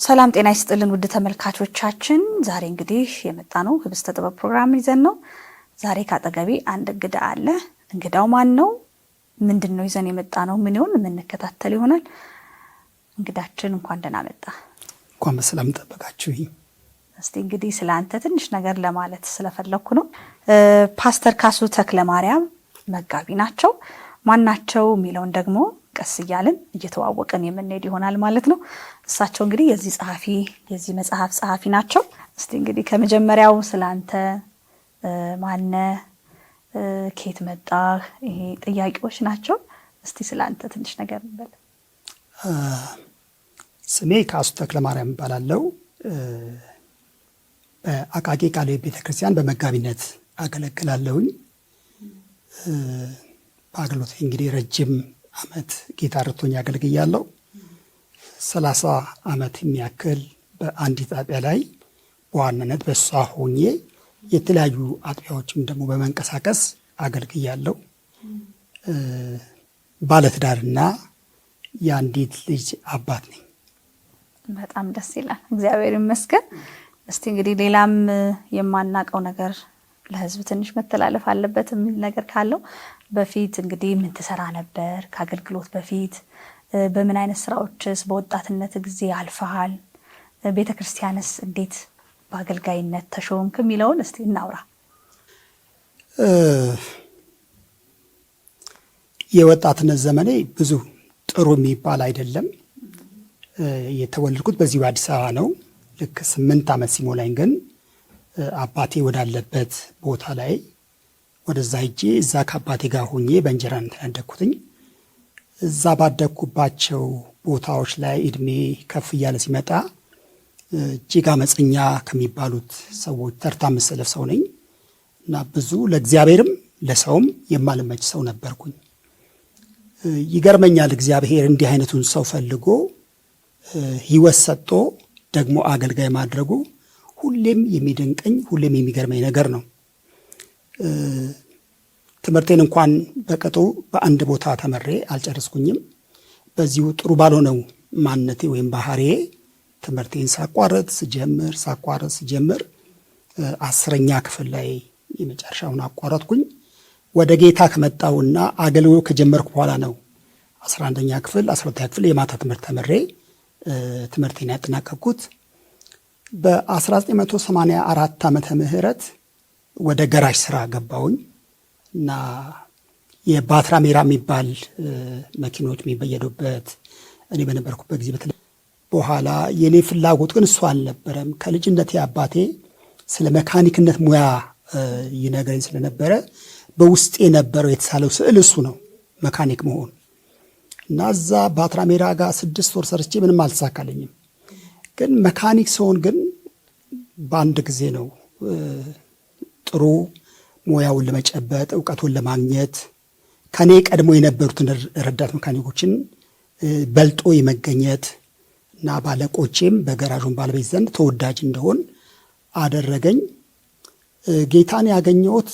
ሰላም ጤና ይስጥልን ውድ ተመልካቾቻችን፣ ዛሬ እንግዲህ የመጣነው ህብስተ ጥበብ ፕሮግራም ይዘን ነው። ዛሬ ካጠገቤ አንድ እንግዳ አለ። እንግዳው ማን ነው? ምንድነው ይዘን የመጣነው? ምን ይሆን የምንከታተል ይሆናል። እንግዳችን እንኳን ደህና መጣ። እንኳን በሰላም ተጠበቃችሁ። እስቲ እንግዲህ ስላንተ ትንሽ ነገር ለማለት ስለፈለኩ ነው። ፓስተር ካሱ ተክለማርያም መጋቢ ናቸው። ማናቸው የሚለውን ደግሞ ቀስ እያልን እየተዋወቀን የምንሄድ ይሆናል ማለት ነው። እሳቸው እንግዲህ የዚህ መጽሐፍ ጸሐፊ ናቸው። እስቲ እንግዲህ ከመጀመሪያው ስላንተ ማነ፣ ከየት መጣህ፣ ይሄ ጥያቄዎች ናቸው። እስቲ ስላንተ ትንሽ ነገር እንበል። ስሜ ካሱ ተክለማርያም እባላለሁ። በአቃቂ ቃለ ሕይወት ቤተክርስቲያን በመጋቢነት አገለግላለሁኝ። በአገልግሎት እንግዲህ ረጅም ዓመት ጌታ ረድቶኝ አገልግያለሁ። 30 ዓመት የሚያክል በአንዲት አጥቢያ ላይ በዋናነት በሷ ሆኜ የተለያዩ አጥቢያዎችም ደግሞ በመንቀሳቀስ አገልግያለሁ። ባለትዳርና የአንዲት ልጅ አባት ነኝ። በጣም ደስ ይላል። እግዚአብሔር ይመስገን። እስቲ እንግዲህ ሌላም የማናቀው ነገር ለህዝብ ትንሽ መተላለፍ አለበት የሚል ነገር ካለው በፊት እንግዲህ ምን ትሰራ ነበር? ከአገልግሎት በፊት በምን አይነት ስራዎችስ በወጣትነት ጊዜ አልፈሃል? ቤተክርስቲያንስ እንዴት በአገልጋይነት ተሾምክ የሚለውን እስቲ እናውራ። የወጣትነት ዘመኔ ብዙ ጥሩ የሚባል አይደለም። የተወለድኩት በዚህ በአዲስ አበባ ነው። ልክ 8 ዓመት ሲሞላኝ ግን አባቴ ወዳለበት ቦታ ላይ ወደዛ ሄጄ እዛ ከአባቴ ጋር ሆኜ በእንጀራ ያደግኩትኝ። እዛ ባደግኩባቸው ቦታዎች ላይ እድሜ ከፍ እያለ ሲመጣ እጅግ አመፀኛ ከሚባሉት ሰዎች ተርታ መሰለፍ ሰው ነኝ እና ብዙ ለእግዚአብሔርም ለሰውም የማልመች ሰው ነበርኩኝ። ይገርመኛል፣ እግዚአብሔር እንዲህ አይነቱን ሰው ፈልጎ ህይወት ሰጥቶ ደግሞ አገልጋይ ማድረጉ ሁሌም የሚደንቀኝ ሁሌም የሚገርመኝ ነገር ነው። ትምህርቴን እንኳን በቅጡ በአንድ ቦታ ተመሬ አልጨረስኩኝም። በዚሁ ጥሩ ባልሆነው ማንነቴ ወይም ባህሪዬ ትምህርቴን ሳቋረጥ ስጀምር 10ኛ ክፍል ላይ የመጨረሻውን አቋረጥኩኝ። ወደ ጌታ ከመጣውና አገልግሎት ከጀመርኩ በኋላ ነው 11ኛ ክፍል 12ኛ ክፍል የማታ ትምህርት ተመሬ ትምህርቴን ያጠናቀቅኩት። በ1984 ዓመተ ምህረት ወደ ገራጅ ስራ ገባሁኝ እና የባትራ ሜራ የሚባል መኪኖች የሚበየዱበት እኔ በነበርኩበት ጊዜ በኋላ የኔ ፍላጎት ግን እሱ አልነበረም። ከልጅነቴ አባቴ ስለ መካኒክነት ሙያ ይነግረኝ ስለነበረ በውስጤ የነበረው የተሳለው ስዕል እሱ ነው፣ መካኒክ መሆን እና እዛ ባትራ ሜራ ጋር 6 ወር ሰርቼ ምንም አልተሳካልኝም። ግን መካኒክ ሲሆን ግን በአንድ ጊዜ ነው ጥሩ ሙያውን ለመጨበጥ እውቀቱን ለማግኘት ከኔ ቀድሞ የነበሩትን ረዳት መካኒኮችን በልጦ የመገኘት እና ባለቆቼም በገራዡን ባለቤት ዘንድ ተወዳጅ እንደሆን አደረገኝ። ጌታን ያገኘሁት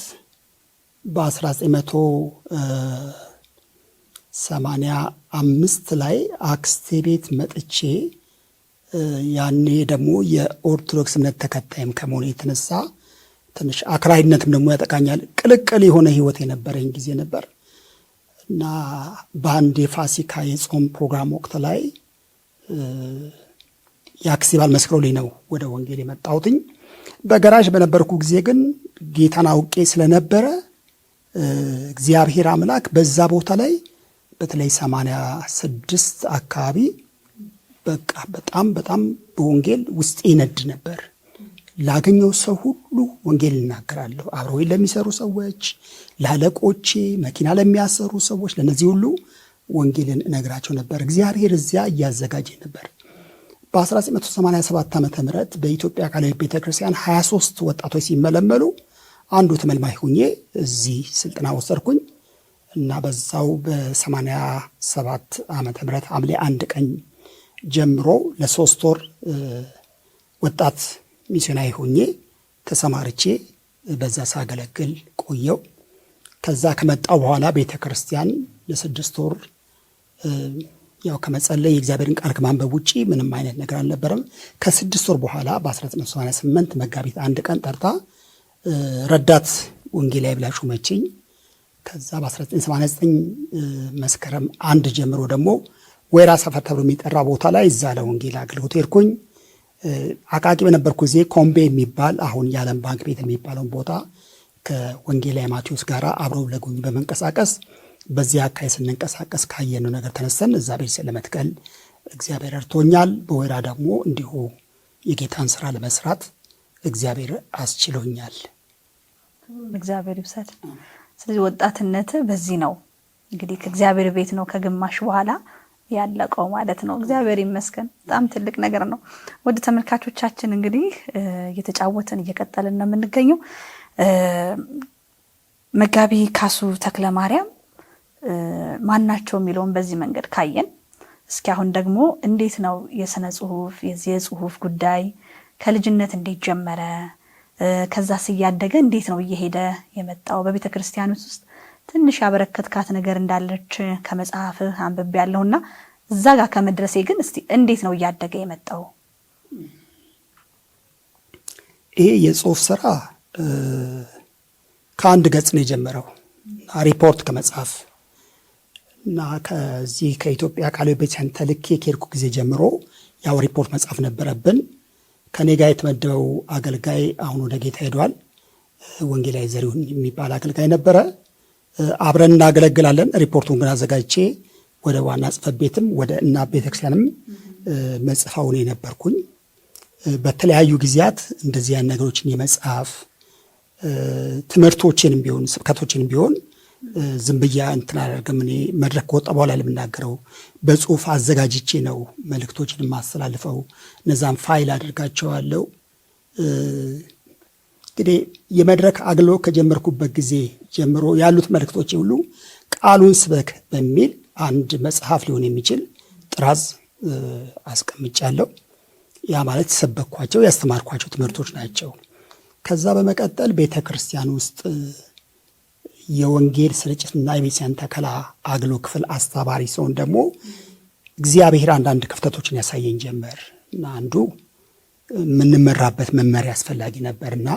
በ1985 ላይ አክስቴ ቤት መጥቼ ያኔ ደግሞ የኦርቶዶክስ እምነት ተከታይም ከመሆኑ የተነሳ ትንሽ አክራሪነትም ደግሞ ያጠቃኛል። ቅልቅል የሆነ ህይወት የነበረኝ ጊዜ ነበር እና በአንድ የፋሲካ የጾም ፕሮግራም ወቅት ላይ የአክስቴ ባል መስክሮልኝ ነው ወደ ወንጌል የመጣሁትኝ። በገራዥ በነበርኩ ጊዜ ግን ጌታን አውቄ ስለነበረ እግዚአብሔር አምላክ በዛ ቦታ ላይ በተለይ 86 አካባቢ በቃ በጣም በወንጌል ውስጥ ይነድ ነበር። ላገኘው ሰው ሁሉ ወንጌል እናገራለሁ። አብረው ለሚሰሩ ሰዎች፣ ላለቆቼ፣ መኪና ለሚያሰሩ ሰዎች፣ ለነዚህ ሁሉ ወንጌልን እነግራቸው ነበር። እግዚአብሔር እዚያ እያዘጋጀ ነበር። በ1987 ዓመተ ምህረት በኢትዮጵያ ቃለ ሕይወት ቤተክርስቲያን 23 ወጣቶች ሲመለመሉ አንዱ ተመልማይ ሆኜ እዚህ ስልጠና ወሰድኩኝ እና በዛው በ87 ዓመተ ምህረት ሐምሌ 1 ቀን ጀምሮ ለ3 ወር ወጣት ሚስዮናዊ ሆኜ ተሰማርቼ በዛ ሳገለግል ቆየው። ከዛ ከመጣው በኋላ ቤተክርስቲያን ለ6 ወር ያው ከመጸለይ የእግዚአብሔርን ቃል ከማንበብ ውጪ ምንም አይነት ነገር አልነበረም። ከ6 ወር በኋላ በ1988 መጋቢት 1 ቀን ጠርታ ረዳት ወንጌላዊ ብላ ሾመችኝ። ከዛ በ1989 መስከረም 1 ጀምሮ ደግሞ ወይራ ሰፈር ተብሎ የሚጠራ ቦታ ላይ እዛ ለወንጌል አገልግሎት ሄድኩኝ። አቃቂ በነበርኩ ጊዜ ኮምቤ የሚባል አሁን የዓለም ባንክ ቤት የሚባለውን ቦታ ከወንጌላዊ ማቴዎስ ጋር አብረው ለጎኝ በመንቀሳቀስ በዚህ አካባቢ ስንንቀሳቀስ ካየነው ነገር ተነስተን እዛ ቤት ለመትከል እግዚአብሔር እርቶኛል። በወይራ ደግሞ እንዲሁ የጌታን ስራ ለመስራት እግዚአብሔር አስችሎኛል። እግዚአብሔር ይብሰል። ስለዚህ ወጣትነት በዚህ ነው እንግዲህ ከእግዚአብሔር ቤት ነው ከግማሽ በኋላ ያለቀው ማለት ነው። እግዚአብሔር ይመስገን። በጣም ትልቅ ነገር ነው። ወደ ተመልካቾቻችን እንግዲህ እየተጫወትን እየቀጠልን ነው የምንገኘው። መጋቢ ካሱ ተክለማርያም ማናቸው የሚለውን በዚህ መንገድ ካየን፣ እስኪ አሁን ደግሞ እንዴት ነው የሥነ ጽሁፍ የዚህ የጽሁፍ ጉዳይ ከልጅነት እንዴት ጀመረ? ከዛ ሲያደገ እንዴት ነው እየሄደ የመጣው? በቤተ ክርስቲያን ውስጥ ትንሽ ያበረከትካት ነገር እንዳለች ከመጽሐፍህ አንብቤ ያለውና እዛ ጋር ከመድረሴ ግን እስቲ እንዴት ነው እያደገ የመጣው? ይሄ የጽሁፍ ስራ ከአንድ ገጽ ነው የጀመረው። ሪፖርት ከመጽሐፍ እና ከዚህ ከኢትዮጵያ ቃለ ቤተክርስቲያን ተልኬ ከሄድኩ ጊዜ ጀምሮ ያው ሪፖርት መጽሐፍ ነበረብን። ከኔ ጋር የተመደበው አገልጋይ አሁን ወደ ጌታ ሄዷል። ወንጌላዊ ዘሪሁን የሚባል አገልጋይ ነበረ። አብረን እናገለግላለን። ሪፖርቱን ግን አዘጋጅቼ ወደ ዋና ጽሕፈት ቤትም ወደ እናት ቤተክርስቲያንም መጽሐው እኔ ነበርኩኝ። በተለያዩ ጊዜያት እንደዚህ ያን ነገሮችን የመጽሐፍ ትምህርቶችንም ቢሆን ስብከቶችንም ቢሆን ዝም ብዬ እንትን አደርግም። እኔ መድረክ ከወጣ በኋላ ለምናገረው በጽሁፍ አዘጋጅቼ ነው መልእክቶችን የማስተላልፈው። እነዛም ፋይል አድርጋቸዋለሁ። እንግዲህ የመድረክ አገልግሎት ከጀመርኩበት ጊዜ ጀምሮ ያሉት መልእክቶች ሁሉ ቃሉን ስበክ በሚል አንድ መጽሐፍ ሊሆን የሚችል ጥራዝ አስቀምጫለሁ። ያ ማለት ሰበኳቸው ያስተማርኳቸው ትምህርቶች ናቸው። ከዛ በመቀጠል ቤተ ክርስቲያን ውስጥ የወንጌል ስርጭትና የቤተክርስቲያን ተከላ አገልግሎት ክፍል አስተባባሪ ሲሆን ደግሞ እግዚአብሔር አንዳንድ ክፍተቶችን ያሳየኝ ጀመር እና አንዱ የምንመራበት መመሪያ አስፈላጊ ነበርና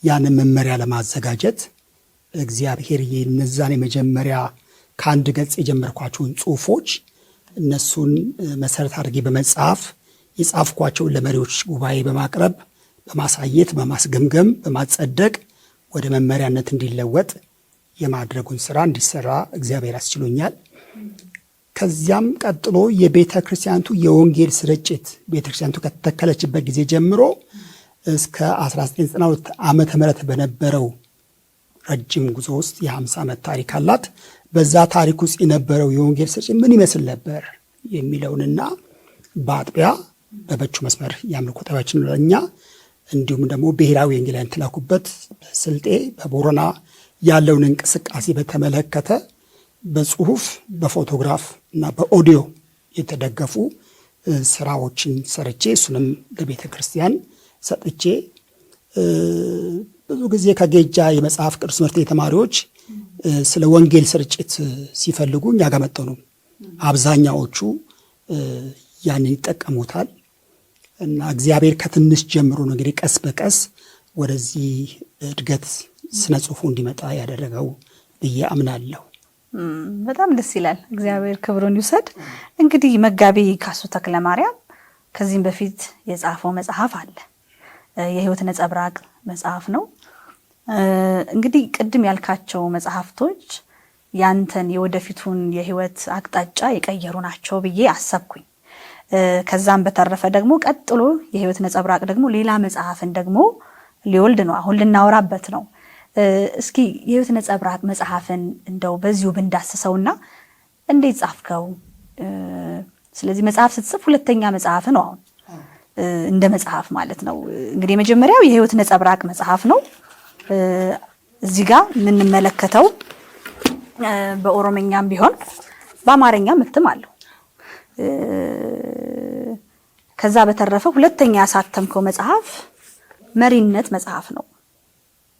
ያንን መመሪያ ለማዘጋጀት እግዚአብሔር የነዛን የመጀመሪያ ከአንድ ገጽ የጀመርኳቸውን ጽሁፎች እነሱን መሰረት አድርጌ በመጻፍ የጻፍኳቸውን ለመሪዎች ጉባኤ በማቅረብ በማሳየት በማስገምገም በማጸደቅ ወደ መመሪያነት እንዲለወጥ የማድረጉን ስራ እንዲሰራ እግዚአብሔር አስችሎኛል። ከዚያም ቀጥሎ የቤተ ክርስቲያንቱ የወንጌል ስርጭት ቤተ ክርስቲያንቱ ከተተከለችበት ጊዜ ጀምሮ እስከ 1992 ዓመተ ምህረት በነበረው ረጅም ጉዞ ውስጥ የ50 ዓመት ታሪክ አላት። በዛ ታሪክ ውስጥ የነበረው የወንጌል ስርጭት ምን ይመስል ነበር የሚለውንና በአጥቢያ በበቹ መስመር የአምልኮ ጣቢያችን ለኛ እንዲሁም ደግሞ ብሔራዊ ወንጌላውያን ተላኩበት በስልጤ በቦረና ያለውን እንቅስቃሴ በተመለከተ በጽሁፍ በፎቶግራፍ እና በኦዲዮ የተደገፉ ስራዎችን ሰርቼ እሱንም ለቤተ ክርስቲያን ሰጥቼ ብዙ ጊዜ ከጌጃ የመጽሐፍ ቅዱስ ትምህርት ተማሪዎች ስለ ወንጌል ስርጭት ሲፈልጉ እኛ ጋር መጥተው ነው አብዛኛዎቹ ያንን ይጠቀሙታል። እና እግዚአብሔር ከትንሽ ጀምሮ ነው እንግዲህ ቀስ በቀስ ወደዚህ እድገት ስነ ጽሁፉ እንዲመጣ ያደረገው ብዬ አምናለሁ። በጣም ደስ ይላል። እግዚአብሔር ክብሩን ይውሰድ። እንግዲህ መጋቢ ካሱ ተክለማርያም ከዚህም በፊት የጻፈው መጽሐፍ አለ። የህይወት ነጸብራቅ መጽሐፍ ነው። እንግዲህ ቅድም ያልካቸው መጽሐፍቶች ያንተን የወደፊቱን የህይወት አቅጣጫ የቀየሩ ናቸው ብዬ አሰብኩኝ። ከዛም በተረፈ ደግሞ ቀጥሎ የህይወት ነጸብራቅ ደግሞ ሌላ መጽሐፍን ደግሞ ሊወልድ ነው። አሁን ልናወራበት ነው። እስኪ የህይወት ነጸብራቅ መጽሐፍን እንደው በዚሁ ብንዳስሰውና እንዴት ጻፍከው? ስለዚህ መጽሐፍ ስትጽፍ ሁለተኛ መጽሐፍ ነው አሁን እንደ መጽሐፍ ማለት ነው። እንግዲህ የመጀመሪያው የህይወት ነጸብራቅ መጽሐፍ ነው። እዚህ ጋር የምንመለከተው በኦሮምኛም ቢሆን በአማርኛም እትም አለው። ከዛ በተረፈ ሁለተኛ ያሳተምከው መጽሐፍ መሪነት መጽሐፍ ነው።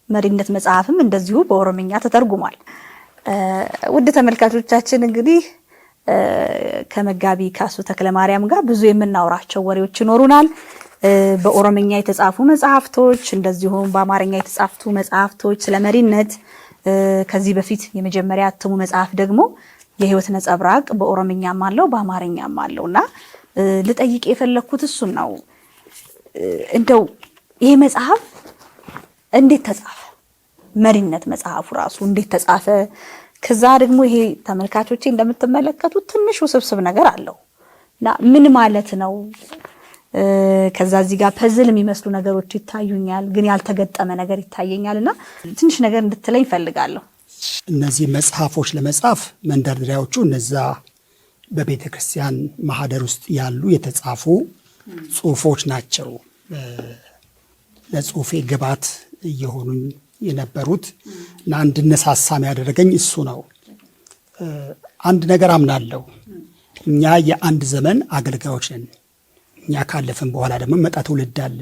መሪነት መጽሐፍም እንደዚሁ በኦሮምኛ ተተርጉሟል። ውድ ተመልካቾቻችን እንግዲህ ከመጋቢ ካሱ ተክለማርያም ጋር ብዙ የምናወራቸው ወሬዎች ይኖሩናል። በኦሮምኛ የተጻፉ መጽሐፍቶች እንደዚሁም በአማርኛ የተጻፉ መጽሐፍቶች ስለ መሪነት፣ ከዚህ በፊት የመጀመሪያ ያተሙ መጽሐፍ ደግሞ የህይወት ነጸብራቅ በኦሮምኛም አለው በአማርኛም አለውና ልጠይቅ የፈለኩት እሱን ነው። እንደው ይሄ መጽሐፍ እንዴት ተጻፈ? መሪነት መጽሐፉ ራሱ እንዴት ተጻፈ? ከዛ ደግሞ ይሄ ተመልካቾቼ እንደምትመለከቱት ትንሽ ውስብስብ ነገር አለው እና ምን ማለት ነው? ከዛ እዚህ ጋር ፐዝል የሚመስሉ ነገሮች ይታዩኛል፣ ግን ያልተገጠመ ነገር ይታየኛልና ትንሽ ነገር እንድትለኝ ፈልጋለሁ። እነዚህ መጽሐፎች ለመጻፍ መንደርደሪያዎቹ እነዛ በቤተ ክርስቲያን ማህደር ውስጥ ያሉ የተጻፉ ጽሁፎች ናቸው። ለጽሁፌ ግባት እየሆኑኝ የነበሩት እና እንድነሳሳም ያደረገኝ እሱ ነው። አንድ ነገር አምናለሁ። እኛ የአንድ ዘመን አገልጋዮች ነን። እኛ ካለፍን በኋላ ደግሞ መጣ ትውልድ አለ።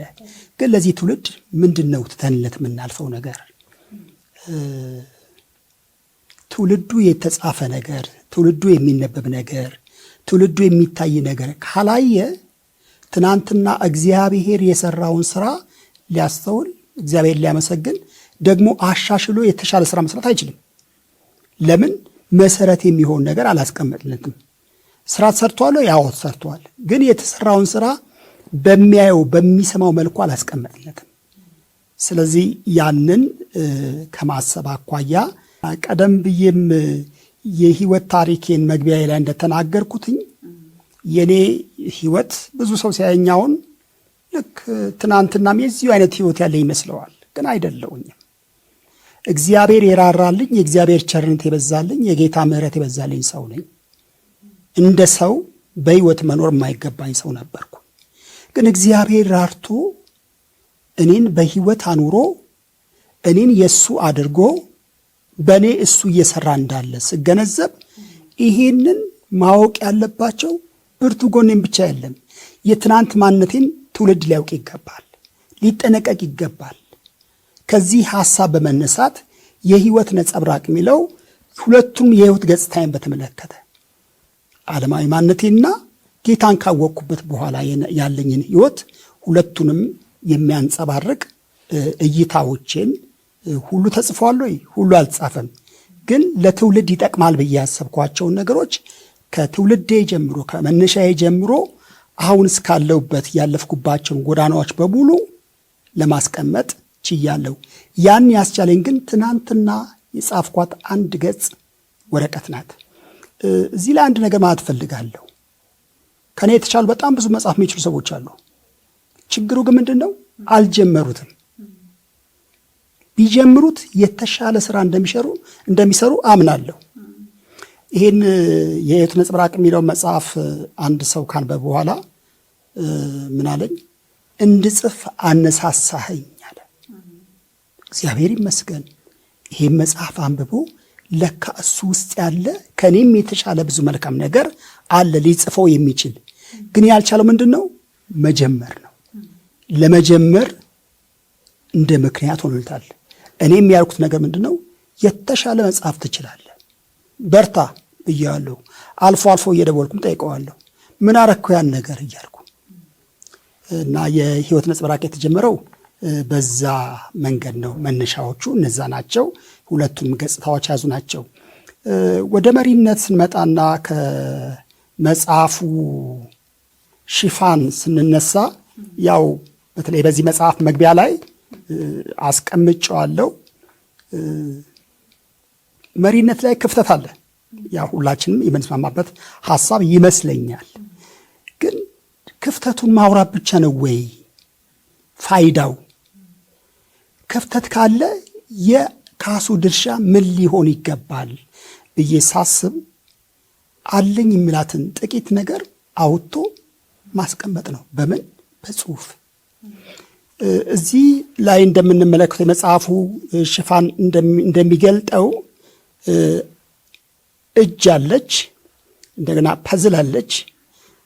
ግን ለዚህ ትውልድ ምንድን ነው ትተንለት የምናልፈው ነገር? ትውልዱ የተጻፈ ነገር፣ ትውልዱ የሚነበብ ነገር፣ ትውልዱ የሚታይ ነገር ካላየ ትናንትና እግዚአብሔር የሰራውን ስራ ሊያስተውል፣ እግዚአብሔር ሊያመሰግን ደግሞ አሻሽሎ የተሻለ ስራ መስራት አይችልም። ለምን? መሰረት የሚሆን ነገር አላስቀመጥለትም። ስራ ሰርቷል፣ ያው ሰርቷል። ግን የተሰራውን ስራ በሚያየው በሚሰማው መልኩ አላስቀመጥለትም። ስለዚህ ያንን ከማሰብ አኳያ ቀደም ብዬም የህይወት ታሪኬን መግቢያ ላይ እንደተናገርኩትኝ የኔ ህይወት ብዙ ሰው ሲያየኛውን ልክ ትናንትናም የዚሁ አይነት ህይወት ያለ ይመስለዋል። ግን አይደለውኝም። እግዚአብሔር የራራልኝ፣ የእግዚአብሔር ቸርነት የበዛልኝ፣ የጌታ ምሕረት የበዛልኝ ሰው ነኝ። እንደ ሰው በህይወት መኖር የማይገባኝ ሰው ነበርኩ። ግን እግዚአብሔር ራርቶ እኔን በህይወት አኑሮ እኔን የሱ አድርጎ በእኔ እሱ እየሰራ እንዳለ ስገነዘብ ይሄንን ማወቅ ያለባቸው ብርቱ ጎኔን ብቻ የለም፣ የትናንት ማንነቴን ትውልድ ሊያውቅ ይገባል፣ ሊጠነቀቅ ይገባል። ከዚህ ሐሳብ በመነሳት የህይወት ነጸብራቅ የሚለው ሁለቱም የህይወት ገጽታዬን በተመለከተ ዓለማዊ ማንነቴና ጌታን ካወቅኩበት በኋላ ያለኝን ህይወት ሁለቱንም የሚያንጸባርቅ እይታዎቼን ሁሉ ተጽፏል ወይ? ሁሉ አልጻፈም። ግን ለትውልድ ይጠቅማል ብዬ ያሰብኳቸውን ነገሮች ከትውልዴ ጀምሮ ከመነሻዬ ጀምሮ አሁን እስካለሁበት ያለፍኩባቸውን ጎዳናዎች በሙሉ ለማስቀመጥ ችያለሁ። ያን ያስቻለኝ ግን ትናንትና የጻፍኳት አንድ ገጽ ወረቀት ናት። እዚህ ላይ አንድ ነገር ማለት ፈልጋለሁ። ከኔ የተሻሉ በጣም ብዙ መጻፍ የሚችሉ ሰዎች አሉ። ችግሩ ግን ምንድነው? አልጀመሩትም። ቢጀምሩት የተሻለ ስራ እንደሚሰሩ አምናለሁ። ይሄን የህይወት ነጸብራቅ የሚለው መጽሐፍ አንድ ሰው ካነበበ በኋላ ምን አለኝ? እንድጽፍ አነሳሳኸኝ አለ። እግዚአብሔር ይመስገን። ይሄን መጽሐፍ አንብቦ ለካ እሱ ውስጥ ያለ ከኔም የተሻለ ብዙ መልካም ነገር አለ ሊጽፈው የሚችል ግን ያልቻለው ምንድነው? መጀመር ነው። ለመጀመር እንደ ምክንያት ሆኖልታል። እኔም ያልኩት ነገር ምንድነው? የተሻለ መጽሐፍ ትችላለህ፣ በርታ ብያለሁ። አልፎ አልፎ እየደወልኩም ጠይቀዋለሁ፣ ምን አረከው ያን ነገር እያልኩ እና የህይወት ነጸብራቅ የተጀመረው በዛ መንገድ ነው። መነሻዎቹ እነዛ ናቸው። ሁለቱም ገጽታዎች ያዙ ናቸው። ወደ መሪነት ስንመጣና ከመጽሐፉ ሽፋን ስንነሳ ያው በተለይ በዚህ መጽሐፍ መግቢያ ላይ አስቀምጨዋለሁ። መሪነት ላይ ክፍተት አለ። ያው ሁላችንም የምንስማማበት ሐሳብ ይመስለኛል። ግን ክፍተቱን ማውራት ብቻ ነው ወይ ፋይዳው? ክፍተት ካለ የካሱ ድርሻ ምን ሊሆን ይገባል ብዬ ሳስብ አለኝ የሚላትን ጥቂት ነገር አውጥቶ ማስቀመጥ ነው። በምን? በጽሁፍ። እዚህ ላይ እንደምንመለከተው የመጽሐፉ ሽፋን እንደሚገልጠው እጅ አለች፣ እንደገና ፐዝል አለች።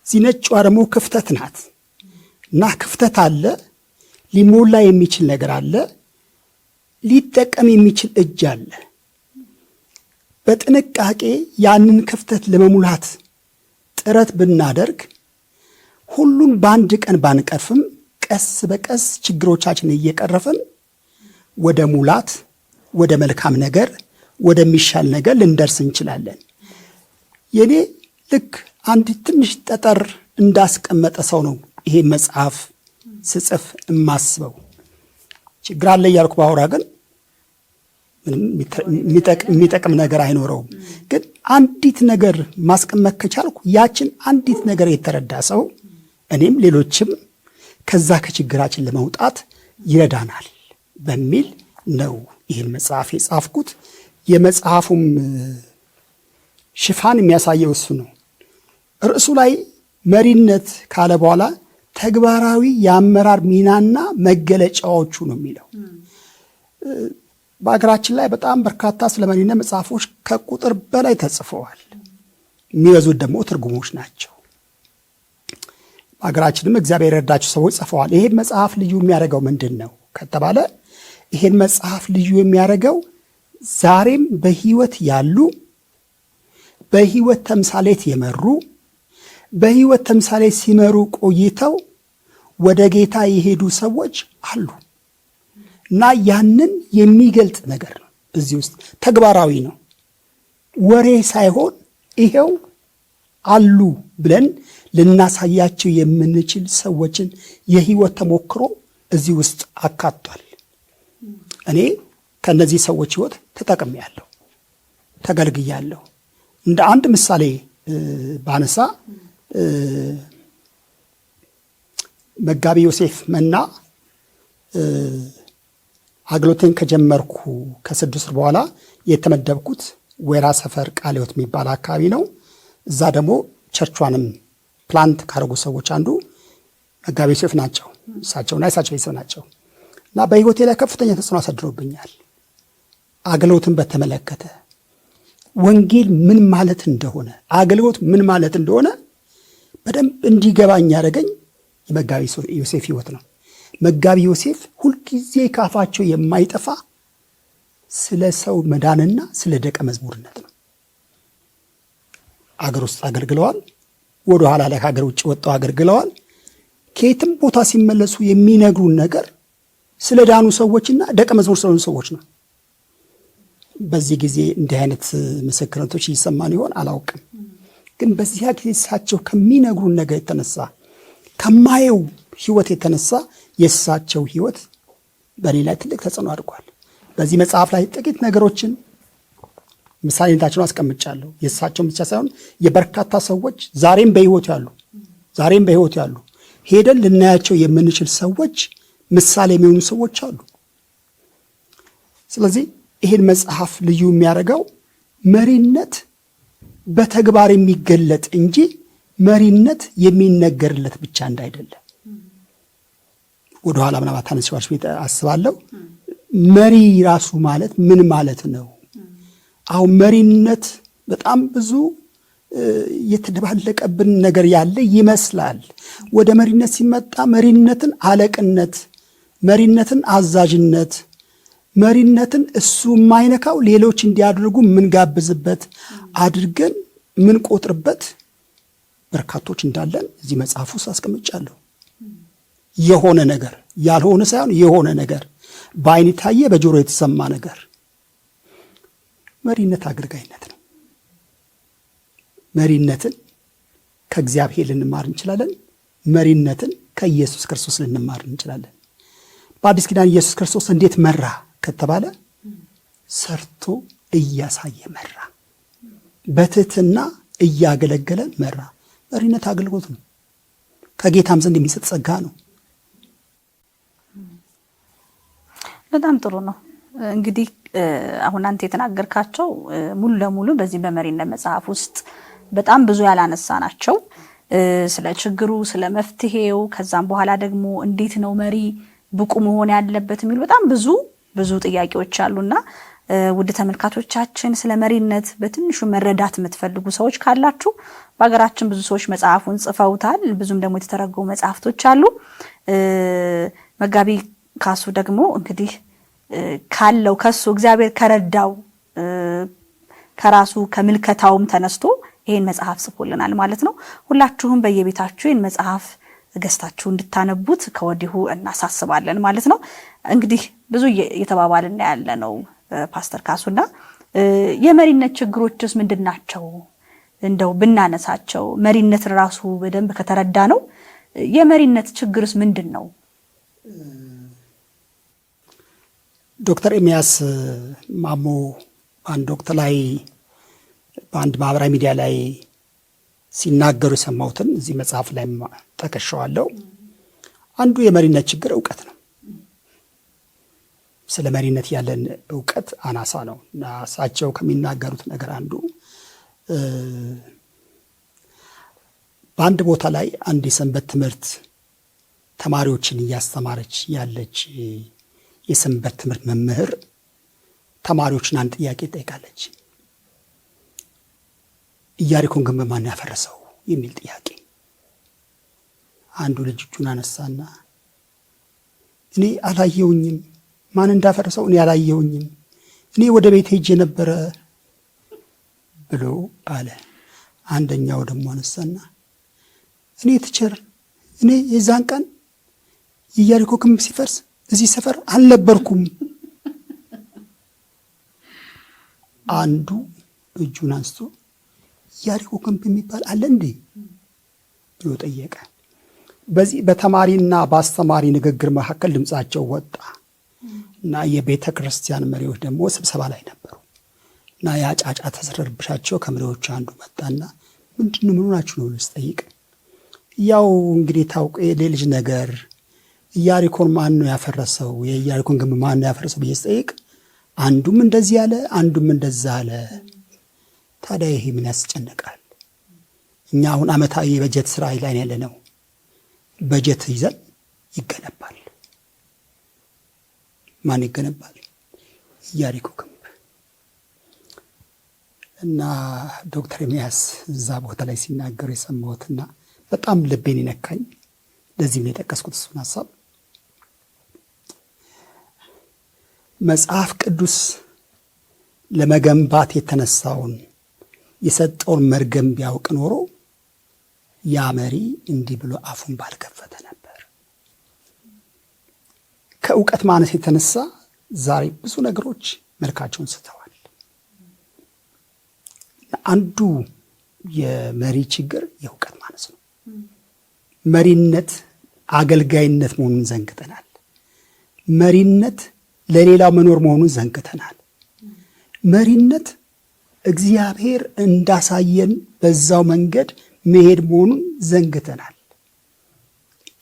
እዚህ ነጯ ደግሞ ክፍተት ናት እና ክፍተት አለ፣ ሊሞላ የሚችል ነገር አለ፣ ሊጠቀም የሚችል እጅ አለ። በጥንቃቄ ያንን ክፍተት ለመሙላት ጥረት ብናደርግ ሁሉን በአንድ ቀን ባንቀርፍም ቀስ በቀስ ችግሮቻችንን እየቀረፍን ወደ ሙላት፣ ወደ መልካም ነገር፣ ወደሚሻል ነገር ልንደርስ እንችላለን። የኔ ልክ አንድ ትንሽ ጠጠር እንዳስቀመጠ ሰው ነው ይሄ መጽሐፍ ስጽፍ የማስበው። ችግር አለ እያልኩ ባወራ ግን የሚጠቅም ነገር አይኖረውም። ግን አንዲት ነገር ማስቀመጥ ከቻልኩ ያችን አንዲት ነገር የተረዳ ሰው እኔም ሌሎችም ከዛ ከችግራችን ለመውጣት ይረዳናል በሚል ነው ይህን መጽሐፍ የጻፍኩት። የመጽሐፉም ሽፋን የሚያሳየው እሱ ነው። ርዕሱ ላይ መሪነት ካለ በኋላ ተግባራዊ የአመራር ሚናና መገለጫዎቹ ነው የሚለው። በአገራችን ላይ በጣም በርካታ ስለ መሪነት መጽሐፎች ከቁጥር በላይ ተጽፈዋል። የሚበዙት ደግሞ ትርጉሞች ናቸው። በአገራችንም እግዚአብሔር የረዳቸው ሰዎች ጽፈዋል። ይሄን መጽሐፍ ልዩ የሚያደርገው ምንድን ነው ከተባለ ይሄን መጽሐፍ ልዩ የሚያደርገው ዛሬም በሕይወት ያሉ በሕይወት ተምሳሌት የመሩ በሕይወት ተምሳሌት ሲመሩ ቆይተው ወደ ጌታ የሄዱ ሰዎች አሉ እና ያንን የሚገልጥ ነገር ነው። እዚህ ውስጥ ተግባራዊ ነው፣ ወሬ ሳይሆን ይሄው አሉ ብለን ልናሳያቸው የምንችል ሰዎችን የሕይወት ተሞክሮ እዚህ ውስጥ አካቷል። እኔ ከነዚህ ሰዎች ሕይወት ተጠቅሜያለሁ፣ ተገልግያለሁ። እንደ አንድ ምሳሌ ባነሳ መጋቢ ዮሴፍ መና አገልግሎቴን ከጀመርኩ ከ6 ወር በኋላ የተመደብኩት ወይራ ሰፈር ቃለ ሕይወት የሚባል አካባቢ ነው። እዛ ደግሞ ቸርቿንም ፕላንት ካደረጉ ሰዎች አንዱ መጋቢ ዮሴፍ ናቸው። እሳቸውና የእሳቸው ቤተሰብ ናቸው እና በሕይወቴ ላይ ከፍተኛ ተጽዕኖ አሳድሮብኛል። አገልግሎትን በተመለከተ ወንጌል ምን ማለት እንደሆነ፣ አገልግሎት ምን ማለት እንደሆነ በደንብ እንዲገባኝ ያደረገኝ የመጋቢ ዮሴፍ ሕይወት ነው። መጋቢ ዮሴፍ ሁልጊዜ ካፋቸው የማይጠፋ ስለ ሰው መዳንና ስለ ደቀ መዝሙርነት ነው። አገር ውስጥ አገልግለዋል። ወደ ኋላ ላይ ከሀገር ውጭ ወጥተው አገልግለዋል። ከየትም ቦታ ሲመለሱ የሚነግሩን ነገር ስለ ዳኑ ሰዎችና ደቀ መዝሙር ስለሆኑ ሰዎች ነው። በዚህ ጊዜ እንዲህ አይነት ምስክርነቶች ይሰማን ይሆን አላውቅም። ግን በዚያ ጊዜ እሳቸው ከሚነግሩን ነገር የተነሳ ከማየው ሕይወት የተነሳ የእሳቸው ሕይወት በእኔ ላይ ትልቅ ተጽዕኖ አድርጓል። በዚህ መጽሐፍ ላይ ጥቂት ነገሮችን ምሳሌነታቸውን አስቀምጫለሁ። የእሳቸውን ብቻ ሳይሆን የበርካታ ሰዎች ዛሬም በሕይወት ያሉ ሄደን ልናያቸው የምንችል ሰዎች ምሳሌ የሚሆኑ ሰዎች አሉ። ስለዚህ ይህን መጽሐፍ ልዩ የሚያደርገው መሪነት በተግባር የሚገለጥ እንጂ መሪነት የሚነገርለት ብቻ እንዳይደለ ወደኋላ ምናባት ታነሳሽ ቤት አስባለሁ። መሪ ራሱ ማለት ምን ማለት ነው? አሁን መሪነት በጣም ብዙ የተደባለቀብን ነገር ያለ ይመስላል። ወደ መሪነት ሲመጣ መሪነትን አለቅነት፣ መሪነትን አዛዥነት፣ መሪነትን እሱ የማይነካው ሌሎች እንዲያደርጉ ምንጋብዝበት አድርገን ምንቆጥርበት በርካቶች እንዳለን እዚህ መጽሐፍ ውስጥ አስቀምጫለሁ። የሆነ ነገር ያልሆነ ሳይሆን የሆነ ነገር በዓይን የታየ በጆሮ የተሰማ ነገር። መሪነት አገልጋይነት ነው። መሪነትን ከእግዚአብሔር ልንማር እንችላለን። መሪነትን ከኢየሱስ ክርስቶስ ልንማር እንችላለን። በአዲስ ኪዳን ኢየሱስ ክርስቶስ እንዴት መራ ከተባለ ሰርቶ እያሳየ መራ፣ በትህትና እያገለገለ መራ። መሪነት አገልግሎት ነው። ከጌታም ዘንድ የሚሰጥ ጸጋ ነው። በጣም ጥሩ ነው። እንግዲህ አሁን አንተ የተናገርካቸው ሙሉ ለሙሉ በዚህ በመሪነት መጽሐፍ ውስጥ በጣም ብዙ ያላነሳ ናቸው። ስለ ችግሩ፣ ስለ መፍትሄው፣ ከዛም በኋላ ደግሞ እንዴት ነው መሪ ብቁ መሆን ያለበት የሚሉ በጣም ብዙ ጥያቄዎች አሉና ውድ ተመልካቾቻችን ስለ መሪነት በትንሹ መረዳት የምትፈልጉ ሰዎች ካላችሁ በሀገራችን ብዙ ሰዎች መጽሐፉን ጽፈውታል። ብዙም ደግሞ የተተረጎሙ መጽሐፍቶች አሉ። መጋቢ ካሱ ደግሞ እንግዲህ ካለው ከሱ እግዚአብሔር ከረዳው ከራሱ ከምልከታውም ተነስቶ ይህን መጽሐፍ ጽፎልናል ማለት ነው። ሁላችሁም በየቤታችሁ ይህን መጽሐፍ ገዝታችሁ እንድታነቡት ከወዲሁ እናሳስባለን ማለት ነው። እንግዲህ ብዙ እየተባባልን ያለ ነው ፓስተር ካሱና የመሪነት ችግሮችስ ምንድናቸው? እንደው ብናነሳቸው መሪነት ራሱ በደንብ ከተረዳ ነው የመሪነት ችግርስ ምንድነው? ዶክተር ኤርሚያስ ማሞ አንድ ወቅት ላይ በአንድ ማህበራዊ ሚዲያ ላይ ሲናገሩ የሰማሁትን እዚህ መጽሐፍ ላይ ጠቅሼዋለሁ። አንዱ የመሪነት ችግር እውቀት ነው። ስለ መሪነት ያለን እውቀት አናሳ ነው እና እሳቸው ከሚናገሩት ነገር አንዱ በአንድ ቦታ ላይ አንድ የሰንበት ትምህርት ተማሪዎችን እያስተማረች ያለች የሰንበት ትምህርት መምህር ተማሪዎችን አንድ ጥያቄ ጠይቃለች። ኢያሪኮን ግንብ ማን ያፈረሰው የሚል ጥያቄ። አንዱ ልጅ እጁን አነሳና እኔ አላየውኝም፣ ማን እንዳፈረሰው እኔ አላየውኝም፣ እኔ ወደ ቤት ሄጄ ነበረ ብሎ አለ። አንደኛው ደግሞ አነሳና እኔ ትቸር እኔ የዛን ቀን የኢያሪኮ ግንብ ሲፈርስ እዚህ ሰፈር አልነበርኩም። አንዱ እጁን አንስቶ ኢያሪኮ ግንብ የሚባል አለ እንዴ ብሎ ጠየቀ። በዚህ በተማሪና በአስተማሪ ንግግር መካከል ድምጻቸው ወጣ እና የቤተ ክርስቲያን መሪዎች ደግሞ ስብሰባ ላይ ነበሩ እና ያጫጫ ተሰረርብሻቸው ከመሪዎቹ አንዱ መጣና ምንድነው ምን ሆናችሁ ነው ልስጠይቅ? ያው እንግዲህ ታውቁ የልጅ ነገር ኢያሪኮን ማን ነው ያፈረሰው? የኢያሪኮን ግንብ ማን ነው ያፈረሰው ብዬ ስጠይቅ አንዱም እንደዚህ ያለ አንዱም እንደዛ አለ። ታዲያ ይሄ ምን ያስጨነቃል? እኛ አሁን ዓመታዊ የበጀት ስራ ላይ ያለ ነው። በጀት ይዘን ይገነባል። ማን ይገነባል? ኢያሪኮ ግንብ። እና ዶክተር ኤርሚያስ እዛ ቦታ ላይ ሲናገሩ የሰማሁትና በጣም ልቤን ይነካኝ። ለዚህም የጠቀስኩት እሱን ሀሳብ መጽሐፍ ቅዱስ ለመገንባት የተነሳውን የሰጠውን መርገም ቢያውቅ ኖሮ ያ መሪ እንዲህ ብሎ አፉን ባልከፈተ ነበር። ከእውቀት ማነስ የተነሳ ዛሬ ብዙ ነገሮች መልካቸውን ስተዋል። አንዱ የመሪ ችግር የእውቀት ማነስ ነው። መሪነት አገልጋይነት መሆኑን ዘንግተናል። መሪነት ለሌላው መኖር መሆኑን ዘንግተናል። መሪነት እግዚአብሔር እንዳሳየን በዛው መንገድ መሄድ መሆኑን ዘንግተናል።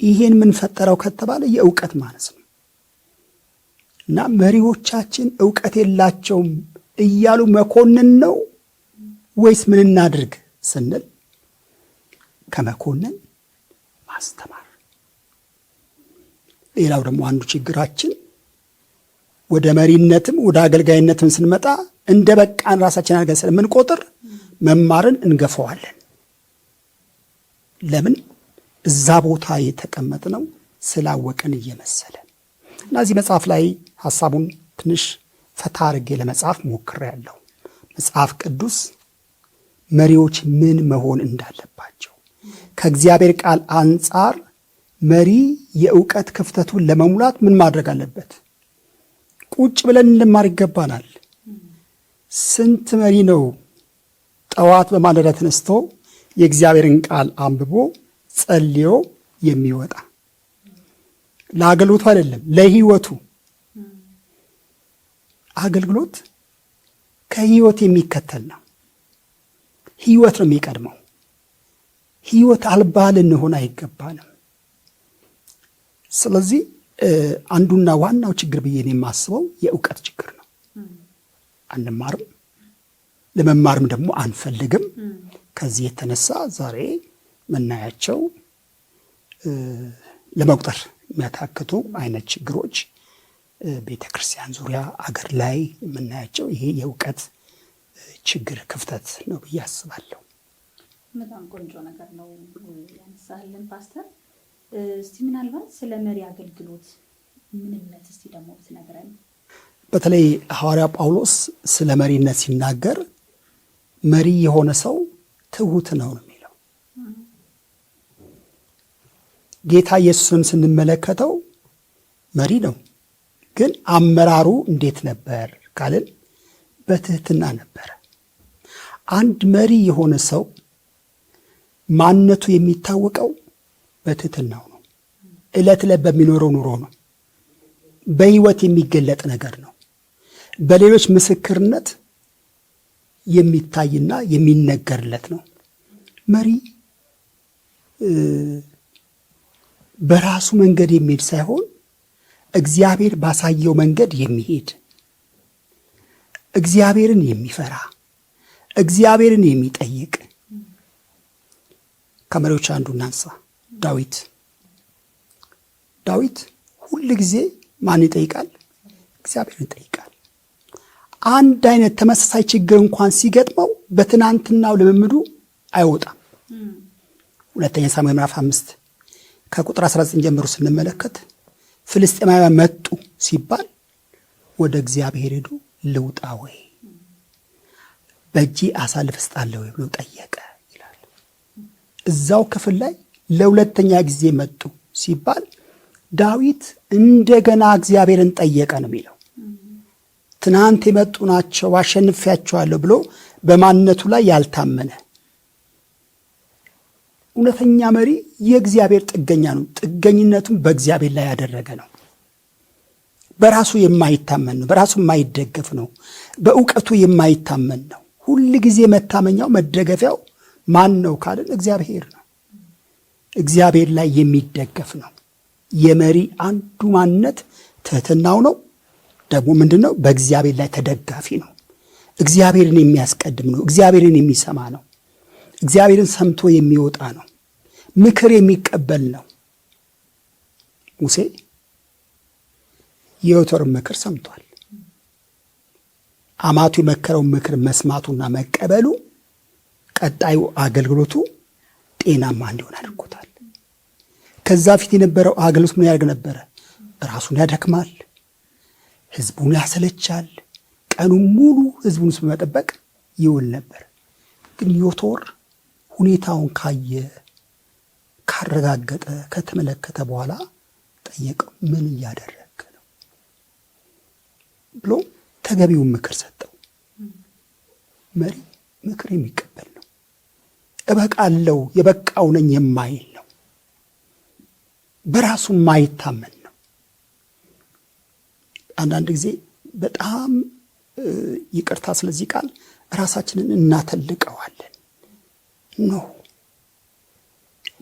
ይሄን ምን ፈጠረው ከተባለ የእውቀት ማነስ ነው እና መሪዎቻችን እውቀት የላቸውም እያሉ መኮንን ነው ወይስ ምን እናድርግ ስንል ከመኮንን ማስተማር። ሌላው ደግሞ አንዱ ችግራችን ወደ መሪነትም ወደ አገልጋይነትም ስንመጣ እንደ በቃን ራሳችን አድርገን ስለምንቆጥር መማርን እንገፈዋለን። ለምን? እዛ ቦታ የተቀመጥነው ስላወቅን እየመሰለን እና እዚህ መጽሐፍ ላይ ሐሳቡን ትንሽ ፈታ አድርጌ ለመጻፍ ሞክሬያለሁ። መጽሐፍ ቅዱስ መሪዎች ምን መሆን እንዳለባቸው ከእግዚአብሔር ቃል አንጻር መሪ የእውቀት ክፍተቱን ለመሙላት ምን ማድረግ አለበት? ቁጭ ብለን እንማር ይገባናል። ስንት መሪ ነው ጠዋት በማለዳ ተነስቶ የእግዚአብሔርን ቃል አንብቦ ጸልዮ የሚወጣ? ለአገልግሎቱ አይደለም፣ ለህይወቱ። አገልግሎት ከህይወት የሚከተል ነው። ህይወት ነው የሚቀድመው። ህይወት አልባ ልንሆን አይገባንም። ስለዚህ አንዱና ዋናው ችግር ብዬ የማስበው የእውቀት ችግር ነው። አንማርም፣ ለመማርም ደግሞ አንፈልግም። ከዚህ የተነሳ ዛሬ መናያቸው ለመቁጠር የሚያታክቱ አይነት ችግሮች ቤተ ክርስቲያን ዙሪያ አገር ላይ የምናያቸው ይሄ የእውቀት ችግር ክፍተት ነው ብዬ አስባለሁ። በጣም ቆንጆ ነገር ነው ያነሳልን ፓስተር። እስቲ ምናልባት ስለ መሪ አገልግሎት ምንነት እስቲ ደግሞ ብትነግረን። በተለይ ሐዋርያ ጳውሎስ ስለ መሪነት ሲናገር መሪ የሆነ ሰው ትሁት ነው የሚለው። ጌታ ኢየሱስን ስንመለከተው መሪ ነው፣ ግን አመራሩ እንዴት ነበር ካልን በትህትና ነበረ። አንድ መሪ የሆነ ሰው ማንነቱ የሚታወቀው በትህትናው ነው። ዕለት ዕለት በሚኖረው ኑሮ ነው። በሕይወት የሚገለጥ ነገር ነው። በሌሎች ምስክርነት የሚታይና የሚነገርለት ነው። መሪ በራሱ መንገድ የሚሄድ ሳይሆን እግዚአብሔር ባሳየው መንገድ የሚሄድ፣ እግዚአብሔርን የሚፈራ፣ እግዚአብሔርን የሚጠይቅ። ከመሪዎች አንዱ እናንሳ፣ ዳዊት። ዳዊት ሁል ጊዜ ማን ይጠይቃል? እግዚአብሔርን ይጠይቃል። አንድ አይነት ተመሳሳይ ችግር እንኳን ሲገጥመው በትናንትናው ልምምዱ አይወጣም። ሁለተኛ ሳሙኤል ምዕራፍ 5 ከቁጥር 19 ጀምሮ ስንመለከት ፍልስጤማውያን መጡ ሲባል ወደ እግዚአብሔር ሄዶ ልውጣ ወይ በእጄ አሳልፍ እስጣለሁ ወይ ብሎ ጠየቀ ይላል። እዛው ክፍል ላይ ለሁለተኛ ጊዜ መጡ ሲባል ዳዊት እንደገና እግዚአብሔርን ጠየቀ ነው የሚለው። ትናንት የመጡ ናቸው አሸንፌያቸዋለሁ ብሎ በማንነቱ ላይ ያልታመነ እውነተኛ መሪ የእግዚአብሔር ጥገኛ ነው። ጥገኝነቱን በእግዚአብሔር ላይ ያደረገ ነው። በራሱ የማይታመን ነው። በራሱ የማይደገፍ ነው። በእውቀቱ የማይታመን ነው። ሁል ጊዜ መታመኛው መደገፊያው ማን ነው ካልን እግዚአብሔር ነው። እግዚአብሔር ላይ የሚደገፍ ነው። የመሪ አንዱ ማንነት ትህትናው ነው። ደግሞ ምንድን ነው? በእግዚአብሔር ላይ ተደጋፊ ነው። እግዚአብሔርን የሚያስቀድም ነው። እግዚአብሔርን የሚሰማ ነው። እግዚአብሔርን ሰምቶ የሚወጣ ነው። ምክር የሚቀበል ነው። ሙሴ የዮቶርን ምክር ሰምቷል። አማቱ የመከረውን ምክር መስማቱና መቀበሉ ቀጣዩ አገልግሎቱ ጤናማ እንዲሆን አድርጎታል። ከዛ ፊት የነበረው አገልግሎት ምን ያደርግ ነበረ? ራሱን ያደክማል፣ ህዝቡን ያሰለቻል፣ ቀኑን ሙሉ ህዝቡን በመጠበቅ ይውል ነበር። ግን ዮቶር ሁኔታውን ካየ፣ ካረጋገጠ፣ ከተመለከተ በኋላ ጠየቀው። ምን እያደረግ ነው ብሎ ተገቢውን ምክር ሰጠው። መሪ ምክር የሚቀበል ነው። እበቃለሁ የበቃው ነኝ የማይል ነው። በራሱ የማይታመን ነው። አንዳንድ ጊዜ በጣም ይቅርታ ስለዚህ ቃል ራሳችንን እናተልቀዋለን። ኖ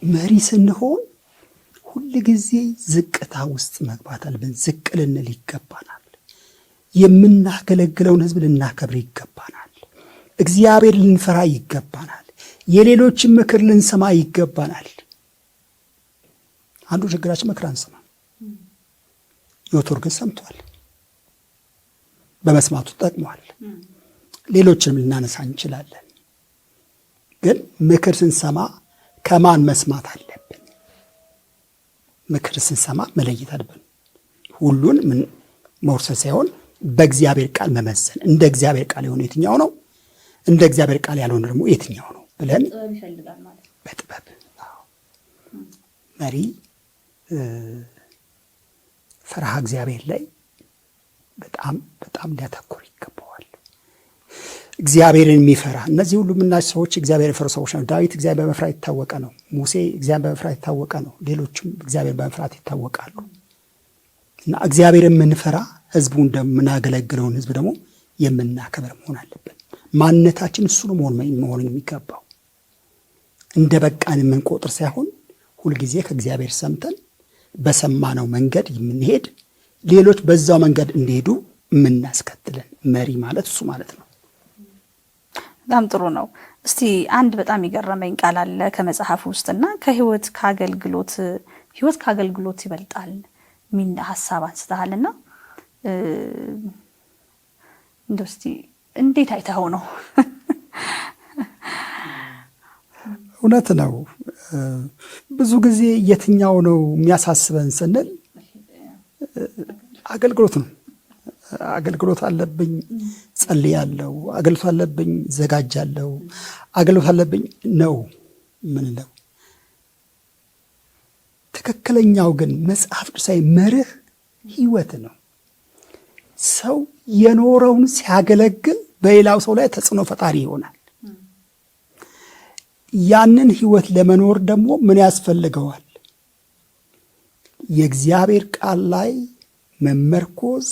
መሪ ስንሆን ሁል ጊዜ ዝቅታ ውስጥ መግባት አለብን። ዝቅ ልንል ይገባናል። የምናገለግለውን ህዝብ ልናከብር ይገባናል። እግዚአብሔር ልንፈራ ይገባናል። የሌሎችን ምክር ልንሰማ ይገባናል። አንዱ ችግራችን ምክር አንሰማ። ዮቶር ግን ሰምቷል፣ በመስማቱ ጠቅሟል። ሌሎችንም ልናነሳ እንችላለን። ግን ምክር ስንሰማ ከማን መስማት አለብን? ምክር ስንሰማ መለየት አለብን። ሁሉን ምን መውሰድ ሳይሆን በእግዚአብሔር ቃል መመዘን። እንደ እግዚአብሔር ቃል የሆነ የትኛው ነው፣ እንደ እግዚአብሔር ቃል ያልሆነ ደግሞ የትኛው ነው ብለን በጥበብ መሪ ፈርሃ እግዚአብሔር ላይ በጣም በጣም ሊያተኩር ይገባዋል። እግዚአብሔርን የሚፈራ እነዚህ ሁሉ የምናቸው ሰዎች እግዚአብሔር የፈሩ ሰዎች ነው። ዳዊት እግዚአብሔር በመፍራት የታወቀ ነው። ሙሴ እግዚአብሔር በመፍራት የታወቀ ነው። ሌሎችም እግዚአብሔር በመፍራት ይታወቃሉ። እና እግዚአብሔር የምንፈራ ህዝቡ እንደምናገለግለውን ህዝብ ደግሞ የምናከብር መሆን አለብን። ማንነታችን እሱ ነው መሆን የሚገባው። እንደ በቃን የምንቆጥር ሳይሆን ሁልጊዜ ከእግዚአብሔር ሰምተን በሰማነው መንገድ የምንሄድ፣ ሌሎች በዛው መንገድ እንዲሄዱ የምናስከትለን መሪ ማለት እሱ ማለት ነው። በጣም ጥሩ ነው። እስቲ አንድ በጣም የገረመኝ ቃል አለ ከመጽሐፍ ውስጥና ከህይወት ከአገልግሎት ይበልጣል ሚን ሐሳብ አንስተሃልና እንደው እስቲ እንዴት አይተኸው ነው? እውነት ነው። ብዙ ጊዜ የትኛው ነው የሚያሳስበን ስንል አገልግሎት ነው። አገልግሎት አለብኝ ጸልያለሁ፣ አገልግሎት አለብኝ ዘጋጃለሁ፣ አገልግሎት አለብኝ ነው ምንለው። ትክክለኛው ግን መጽሐፍ ቅዱሳዊ መርህ ህይወት ነው። ሰው የኖረውን ሲያገለግል በሌላው ሰው ላይ ተጽዕኖ ፈጣሪ ይሆናል። ያንን ህይወት ለመኖር ደግሞ ምን ያስፈልገዋል? የእግዚአብሔር ቃል ላይ መመርኮዝ፣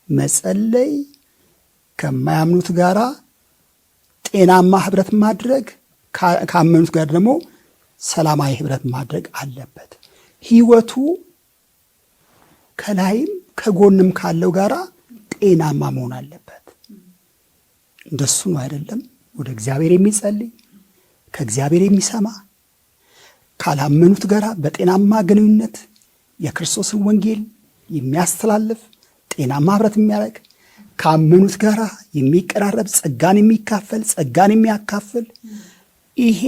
መጸለይ፣ ከማያምኑት ጋራ ጤናማ ህብረት ማድረግ፣ ካመኑት ጋር ደግሞ ሰላማዊ ህብረት ማድረግ አለበት። ህይወቱ ከላይም ከጎንም ካለው ጋራ ጤናማ መሆን አለበት። እንደሱ ነው አይደለም? ወደ እግዚአብሔር የሚጸልይ ከእግዚአብሔር የሚሰማ ካላመኑት ጋራ በጤናማ ግንኙነት የክርስቶስን ወንጌል የሚያስተላልፍ ጤናማ ህብረት የሚያደርግ ካመኑት ጋራ የሚቀራረብ ጸጋን የሚካፈል ጸጋን የሚያካፍል። ይሄ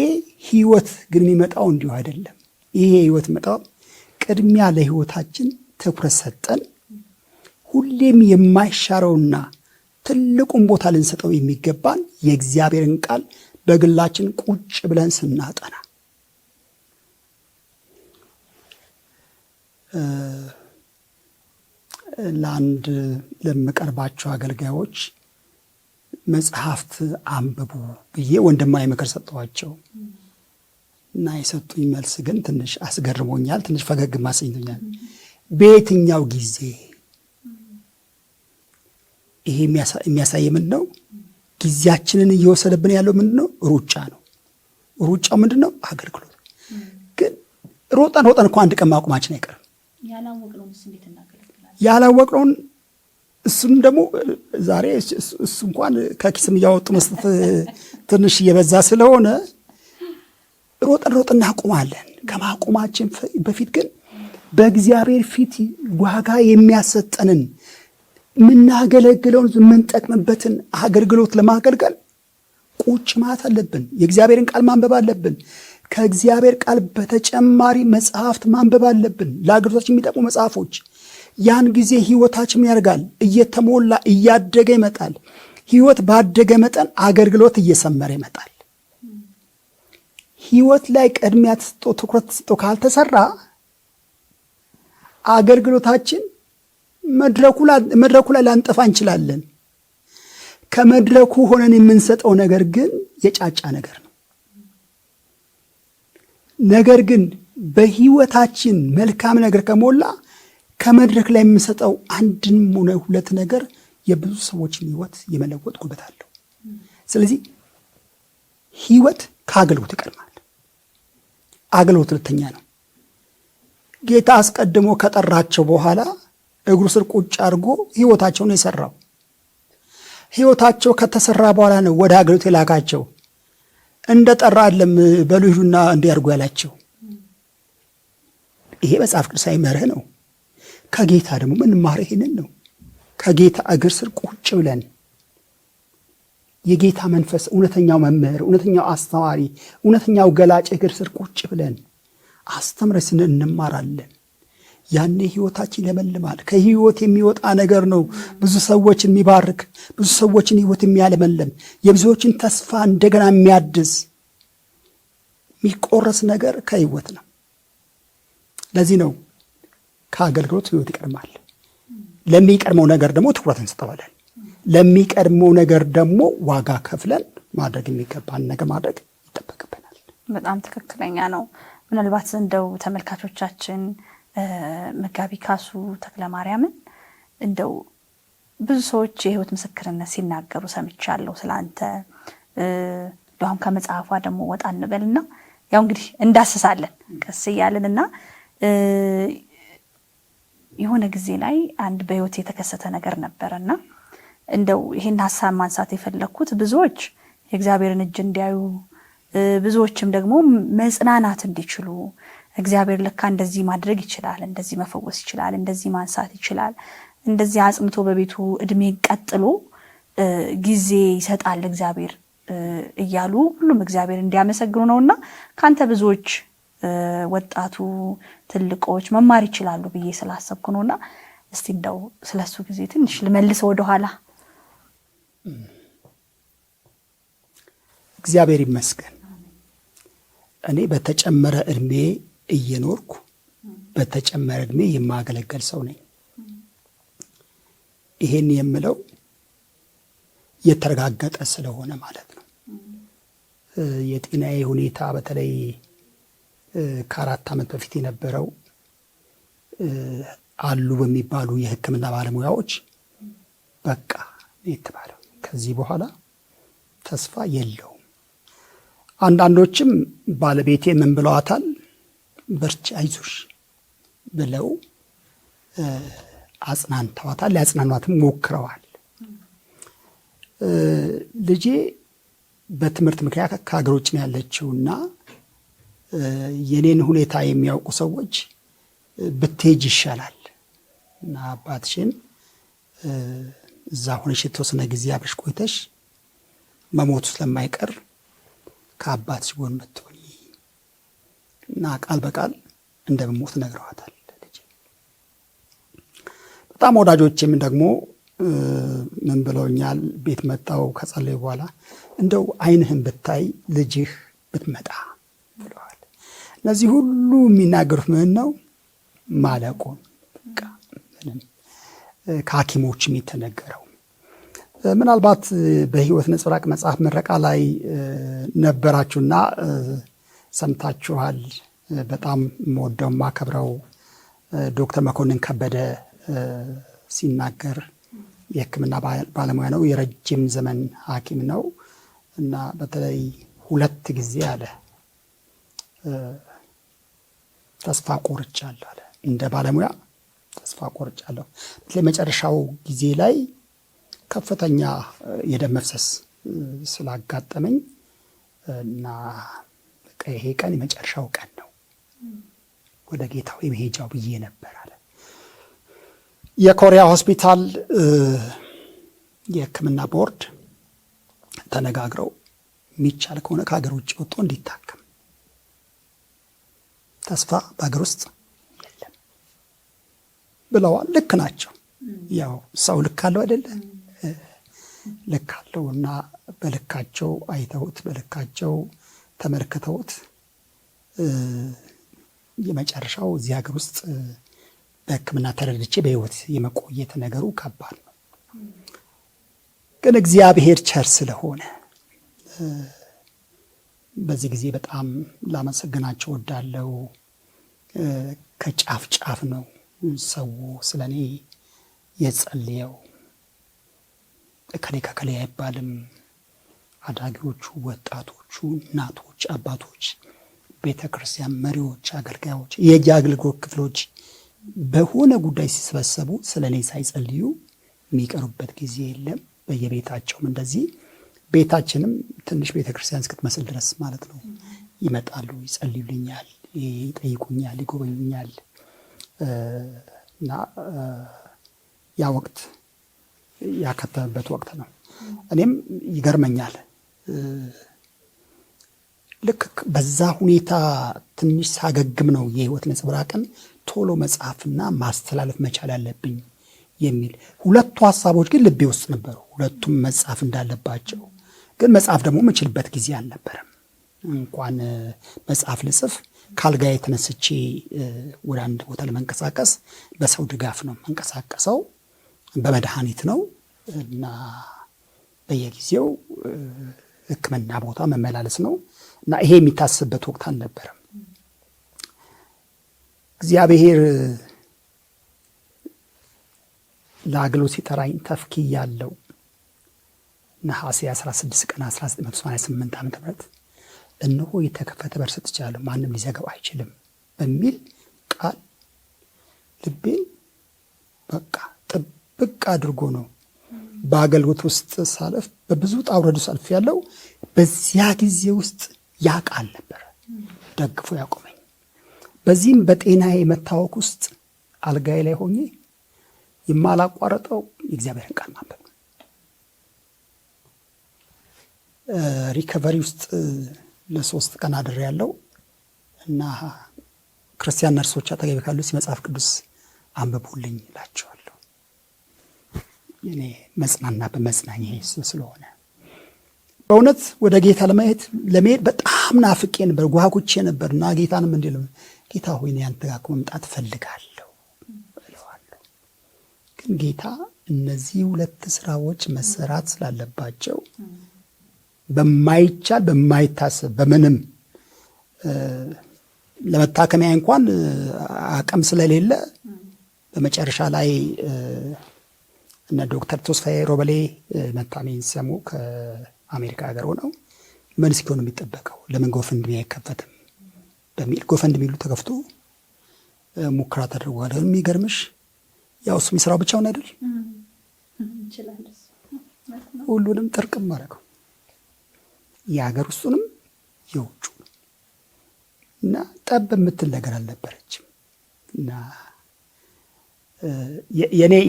ህይወት ግን የሚመጣው እንዲሁ አይደለም። ይሄ ህይወት መጣው ቅድሚያ ለህይወታችን ትኩረት ሰጠን ሁሌም የማይሻረውና ትልቁን ቦታ ልንሰጠው የሚገባን የእግዚአብሔርን ቃል በግላችን ቁጭ ብለን ስናጠና ለአንድ ለምቀርባቸው አገልጋዮች መጽሐፍት አንብቡ ብዬ ወንድማዊ ምክር ሰጠኋቸው እና የሰጡኝ መልስ ግን ትንሽ አስገርሞኛል፣ ትንሽ ፈገግ ማሰኝቶኛል። በየትኛው ጊዜ? ይሄ የሚያሳይ ምንድን ነው? ጊዜያችንን እየወሰደብን ያለው ምንድን ነው? ሩጫ ነው። ሩጫው ምንድን ነው? አገልግሎት። ግን ሮጠን እኮ አንድ ቀን ማቆማችን አይቀርም። ያላወቅነውን እሱም ደግሞ ዛሬ እሱ እንኳን ከኪስም እያወጡ መስጠት ትንሽ እየበዛ ስለሆነ ሮጠን እናቆማለን። ከማቆማችን በፊት ግን በእግዚአብሔር ፊት ዋጋ የሚያሰጠንን የምናገለግለውን የምንጠቅምበትን አገልግሎት ለማገልገል ቁጭ ማለት አለብን። የእግዚአብሔርን ቃል ማንበብ አለብን። ከእግዚአብሔር ቃል በተጨማሪ መጽሐፍት ማንበብ አለብን፣ ለአገልግሎታችን የሚጠቅሙ መጽሐፎች። ያን ጊዜ ህይወታችን ምን ያደርጋል? እየተሞላ እያደገ ይመጣል። ህይወት ባደገ መጠን አገልግሎት እየሰመረ ይመጣል። ህይወት ላይ ቅድሚያ ተሰጥቶ ትኩረት ተሰጥቶ ካልተሰራ አገልግሎታችን መድረኩ ላይ ላንጠፋ እንችላለን። ከመድረኩ ሆነን የምንሰጠው ነገር ግን የጫጫ ነገር ነው። ነገር ግን በህይወታችን መልካም ነገር ከሞላ ከመድረክ ላይ የምንሰጠው አንድም ሆነ ሁለት ነገር የብዙ ሰዎችን ህይወት የመለወጥ ጉልበት አለው። ስለዚህ ህይወት ከአገልግሎት ይቀድማል። አገልግሎት ሁለተኛ ነው። ጌታ አስቀድሞ ከጠራቸው በኋላ እግሩ ስር ቁጭ አድርጎ ህይወታቸውን የሰራው። ህይወታቸው ከተሰራ በኋላ ነው ወደ አገልግሎት የላካቸው። እንደ ጠራ አይደለም በሉ ሂዱና እንዲያርጉ ያላቸው። ይሄ መጽሐፍ ቅዱሳዊ መርህ ነው። ከጌታ ደግሞ ምን ማር ይሄንን ነው። ከጌታ እግር ስር ቁጭ ብለን የጌታ መንፈስ እውነተኛው መምህር፣ እውነተኛው አስተማሪ፣ እውነተኛው ገላጭ እግር ስር ቁጭ ብለን አስተምረን እንማራለን። ያኔ ህይወታችን ይለመልማል። ከህይወት የሚወጣ ነገር ነው ብዙ ሰዎችን የሚባርክ፣ ብዙ ሰዎችን ህይወት የሚያለመልም፣ የብዙዎችን ተስፋ እንደገና የሚያድስ የሚቆረስ ነገር ከህይወት ነው። ለዚህ ነው ከአገልግሎት ህይወት ይቀድማል። ለሚቀድመው ነገር ደግሞ ትኩረት እንሰጠዋለን። ለሚቀድመው ነገር ደግሞ ዋጋ ከፍለን ማድረግ የሚገባን ነገር ማድረግ ይጠበቅብናል። በጣም ትክክለኛ ነው። ምናልባት እንደው ተመልካቾቻችን መጋቢ ካሱ ተክለማርያምን እንደው ብዙ ሰዎች የህይወት ምስክርነት ሲናገሩ ሰምቻለሁ ስላንተ። አሁን ከመጽሐፏ ደግሞ ወጣ እንበልና ያው እንግዲህ እንዳስሳለን ቀስ እያለንና የሆነ ጊዜ ላይ አንድ በህይወት የተከሰተ ነገር ነበርና እንደው ይሄን ሐሳብ ማንሳት የፈለኩት ብዙዎች የእግዚአብሔርን እጅ እንዲያዩ፣ ብዙዎችም ደግሞ መጽናናት እንዲችሉ እግዚአብሔር ለካ እንደዚህ ማድረግ ይችላል፣ እንደዚህ መፈወስ ይችላል፣ እንደዚህ ማንሳት ይችላል፣ እንደዚህ አጽምቶ በቤቱ እድሜ ቀጥሎ ጊዜ ይሰጣል እግዚአብሔር እያሉ ሁሉም እግዚአብሔር እንዲያመሰግኑ ነውና ካንተ ብዙዎች ወጣቱ ትልቆች መማር ይችላሉ ብዬ ስላሰብኩ ነውና እስቲ እንደው ስለሱ ጊዜ ትንሽ ልመልሰው ወደኋላ። እግዚአብሔር ይመስገን እኔ በተጨመረ እድሜ እየኖርኩ በተጨመረ እድሜ የማገለገል ሰው ነኝ። ይሄን የምለው የተረጋገጠ ስለሆነ ማለት ነው። የጤናዬ ሁኔታ በተለይ ከ4 ዓመት በፊት የነበረው አሉ በሚባሉ የሕክምና ባለሙያዎች በቃ የተባለው ከዚህ በኋላ ተስፋ የለውም። አንዳንዶችም ባለቤቴ ምን ብለዋታል? በርቺ አይዞሽ ብለው አጽናንተዋታል። ሊያጽናኗትም ሞክረዋል። ልጄ በትምህርት ምክንያት ከሀገር ውጭ ነው ያለችውና የኔን ሁኔታ የሚያውቁ ሰዎች ብትሄጅ ይሻላል እና አባትሽን እዛ ሆነሽ የተወሰነ ጊዜ አብረሽ ቆይተሽ መሞቱ ስለማይቀር ከአባትሽ ጎን ብትሆኚ እና ቃል በቃል እንደምሞት ነግረዋታል። በጣም ወዳጆቼም ደግሞ ምን ብለውኛል? ቤት መጣው ከጸለዩ በኋላ እንደው ዓይንህን ብታይ ልጅህ ብትመጣ ብለዋል። እነዚህ ሁሉ የሚናገሩት ምን ነው? ማለቁን በቃ ምንም ከሐኪሞችም የተነገረው ምናልባት በሕይወት ነጸብራቅ መጽሐፍ ምረቃ ላይ ነበራችሁና ሰምታችኋል። በጣም የምወደው የማከብረው ዶክተር መኮንን ከበደ ሲናገር የሕክምና ባለሙያ ነው። የረጅም ዘመን ሐኪም ነው እና በተለይ 2 ጊዜ አለ ተስፋ ቆርጫለሁ አለ። እንደ ባለሙያ ተስፋ ቆርጫለሁ። በተለይ መጨረሻው ጊዜ ላይ ከፍተኛ የደም መፍሰስ ስላጋጠመኝ እና ይሄ ቀን የመጨረሻው ቀን ነው ወደ ጌታው የመሄጃው ብዬ ነበር አለ። የኮሪያ ሆስፒታል የሕክምና ቦርድ ተነጋግረው የሚቻል ከሆነ ከሀገር ውጭ ወጥቶ እንዲታከም፣ ተስፋ በሀገር ውስጥ የለም ብለዋል። ልክ ናቸው። ያው ሰው ልክ አለው አይደለ? ልክ አለው እና በልካቸው አይተውት በልካቸው ተመልክተውት የመጨረሻው እዚህ ሀገር ውስጥ በሕክምና ተረድቼ በሕይወት የመቆየት ነገሩ ከባድ ነው። ግን እግዚአብሔር ቸር ስለሆነ በዚህ ጊዜ በጣም ላመሰግናቸው ወዳለው። ከጫፍ ጫፍ ነው ሰው ስለ እኔ የጸልየው። እከሌ ከከሌ አይባልም። አዳጊዎቹ፣ ወጣቶቹ፣ እናቶች፣ አባቶች፣ ቤተ ክርስቲያን መሪዎች፣ አገልጋዮች፣ የየአገልግሎት ክፍሎች በሆነ ጉዳይ ሲሰበሰቡ ስለ እኔ ሳይጸልዩ የሚቀሩበት ጊዜ የለም። በየቤታቸውም እንደዚህ ቤታችንም ትንሽ ቤተ ክርስቲያን እስክትመስል ድረስ ማለት ነው ይመጣሉ፣ ይጸልዩልኛል፣ ይጠይቁኛል፣ ይጎበኙኛል እና ያ ወቅት ያከተመበት ወቅት ነው። እኔም ይገርመኛል ልክ በዛ ሁኔታ ትንሽ ሳገግም ነው የሕይወት ነጸብራቅን ቶሎ መጻፍና ማስተላለፍ መቻል አለብኝ የሚል 2 ሀሳቦች ግን ልቤ ውስጥ ነበሩ። 2ቱም መጻፍ እንዳለባቸው ግን መጻፍ ደግሞ የምችልበት ጊዜ አልነበረም። እንኳን መጽሐፍ ልጽፍ ካልጋዬ ተነስቼ ወደ አንድ ቦታ ለመንቀሳቀስ በሰው ድጋፍ ነው መንቀሳቀሰው፣ በመድኃኒት ነው እና በየጊዜው ሕክምና ቦታ መመላለስ ነው እና ይሄ የሚታሰብበት ወቅት አልነበረም። እግዚአብሔር ለአገልግሎት ሲጠራኝ ተፍኪያለሁ። ነሐሴ 16 ቀን 1988 ዓ.ም እነሆ የተከፈተ በር ሰጥቻለሁ፣ ማንም ሊዘጋው አይችልም በሚል ቃል ልቤ በቃ ጥብቅ አድርጎ ነው በአገልግሎት ውስጥ ሳለፍ በብዙ ጣውረዱ ሳልፍ ያለው በዚያ ጊዜ ውስጥ ያ ቃል ነበር ደግፎ ያቆመኝ። በዚህም በጤናዬ መታወክ ውስጥ አልጋዬ ላይ ሆኜ የማላቋረጠው የእግዚአብሔርን ቃል ማንበብ ነው። ሪከቨሪ ውስጥ ለ3 ቀን አድሬ ያለው እና ክርስቲያን ነርሶች አጠገቤ ካሉ መጽሐፍ ቅዱስ አንብቡልኝ እላቸዋለሁ። የኔ መጽናና በመጽናኛ እሱ ስለሆነ በእውነት ወደ ጌታ ለመሄድ በጣም ናፍቄ ነበር፣ ጓጉቼ ነበር እና ጌታንም እንዲል ጌታ ሆይ እኔ አንተ ጋር መምጣት እፈልጋለሁ እለዋለሁ። ግን ጌታ እነዚህ 2 ስራዎች መሰራት ስላለባቸው በማይቻል በማይታሰብ በምንም ለመታከሚያ እንኳን አቅም ስለሌለ በመጨረሻ ላይ እነ ዶክተር ተስፋዬ ሮበሌ መታመሜን ሲሰሙ ከአሜሪካ ሀገር ሆነው ምን እስኪሆን የሚጠበቀው ለምን ጎፈንድሚ አይከፈትም በሚል ጎፈንድሚ ተከፍቶ ሙከራ ተደርጓል። የሚገርምሽ ያው እሱ የሚሰራው ብቻውን አይደል፣ ሁሉንም ጥርቅም ማድረገው የሀገር ውስጡንም የውጩ እና ጠብ የምትል ነገር አልነበረችም። እና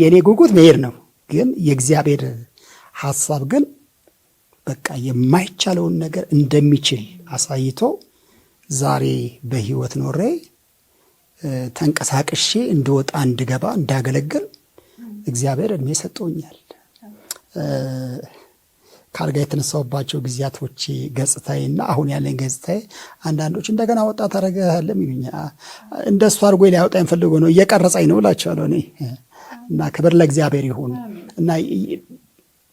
የኔ ጉጉት መሄድ ነው፣ ግን የእግዚአብሔር ሐሳብ ግን በቃ የማይቻለውን ነገር እንደሚችል አሳይቶ ዛሬ በህይወት ኖሬ ተንቀሳቅሼ እንድወጣ እንድገባ እንዳገለግል እግዚአብሔር እድሜ ሰጥቶኛል። ካልጋ የተነሳውባቸው ጊዜያቶች ገጽታዬና አሁን ያለኝ ገጽታዬ አንዳንዶች እንደገና ወጣት አደረገህልም ይሉኛል። እንደሱ አድርጎ ሊያወጣኝ ፈልጎ ነው እየቀረጸኝ ነው እላቸዋለሁ እኔ እና ክብር ለእግዚአብሔር ይሁን። እና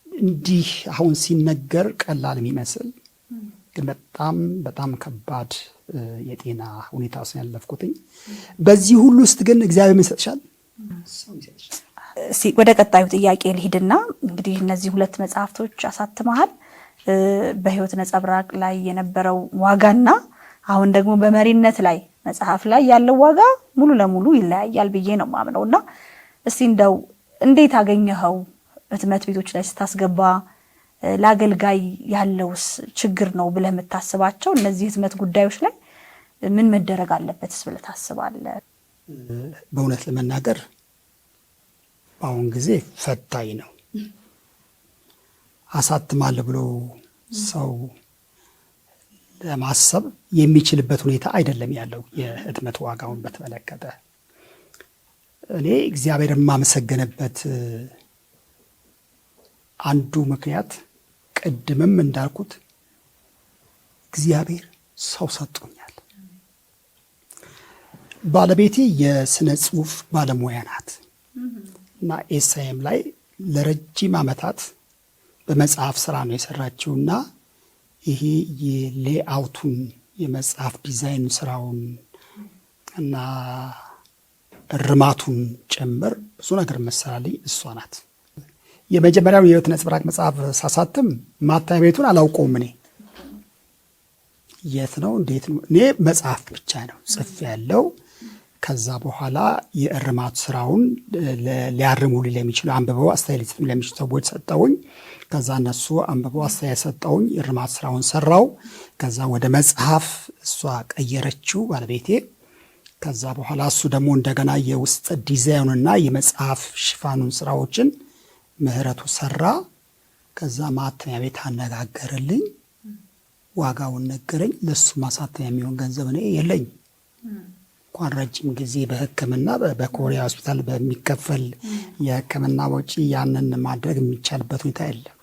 እንዲህ አሁን ሲነገር ቀላል የሚመስል ግን በጣም በጣም ከባድ የጤና ሁኔታ ውስጥ ያለፍኩትኝ። በዚህ ሁሉ ውስጥ ግን እግዚአብሔር ምን ይሰጥሻል? ወደ ቀጣዩ ጥያቄ ልሂድና እንግዲህ እነዚህ 2 መጽሐፍቶች አሳትመሃል። በህይወት ነጸብራቅ ላይ የነበረው ዋጋና አሁን ደግሞ በመሪነት ላይ መጽሐፍ ላይ ያለው ዋጋ ሙሉ ለሙሉ ይለያያል ብዬ ነው ማምነውና እስቲ እንደው እንዴት አገኘኸው? ህትመት ቤቶች ላይ ስታስገባ ለአገልጋይ ያለውስ ችግር ነው ብለህ የምታስባቸው እነዚህ ህትመት ጉዳዮች ላይ ምን መደረግ አለበትስ ብለህ ታስባለህ? በእውነት ለመናገር በአሁን ጊዜ ፈታኝ ነው። አሳትማለሁ ብሎ ሰው ለማሰብ የሚችልበት ሁኔታ አይደለም ያለው። የህትመት ዋጋውን በተመለከተ እኔ እግዚአብሔር የማመሰገንበት አንዱ ምክንያት ቅድምም እንዳልኩት እግዚአብሔር ሰው ሰጥቶኛል። ባለቤቴ የስነ ጽሁፍ ባለሙያ ናት እና ኤስአይኤም ላይ ለረጅም ዓመታት በመጽሐፍ ስራ ነው የሰራችውና ይሄ የሌአውቱን የመጽሐፍ ዲዛይን ስራውን እና እርማቱን ጭምር ብዙ ነገር መሰራልኝ እሷ ናት። የመጀመሪያው የህይወት ነጸብራቅ መጽሐፍ ሳሳትም ማተሚያ ቤቱን አላውቀውም። እኔ የት ነው እንዴት ነው? እኔ መጽሐፍ ብቻ ነው ጽፍ ያለው። ከዛ በኋላ የእርማት ስራውን ሊያርሙልኝ ለሚችሉ አንብበው አስተያየት ለሚችሉ ሰዎች ሰጠውኝ። ከዛ እነሱ አንብበው አስተያየት ሰጠውኝ። የእርማት ስራውን ሰራው። ከዛ ወደ መጽሐፍ እሷ ቀየረችው ባለቤቴ። ከዛ በኋላ እሱ ደግሞ እንደገና የውስጥ ዲዛይኑንና የመጽሐፍ ሽፋኑን ስራዎችን ምህረቱ ሰራ። ከዛ ማተሚያ ቤት አነጋገረልኝ፣ ዋጋውን ነገረኝ። ለሱ ማሳተሚያ የሚሆን ገንዘብ እኔ የለኝ እንኳን ረጅም ጊዜ በሕክምና በኮሪያ ሆስፒታል በሚከፈል የሕክምና ወጪ ያንን ማድረግ የሚቻልበት ሁኔታ የለም።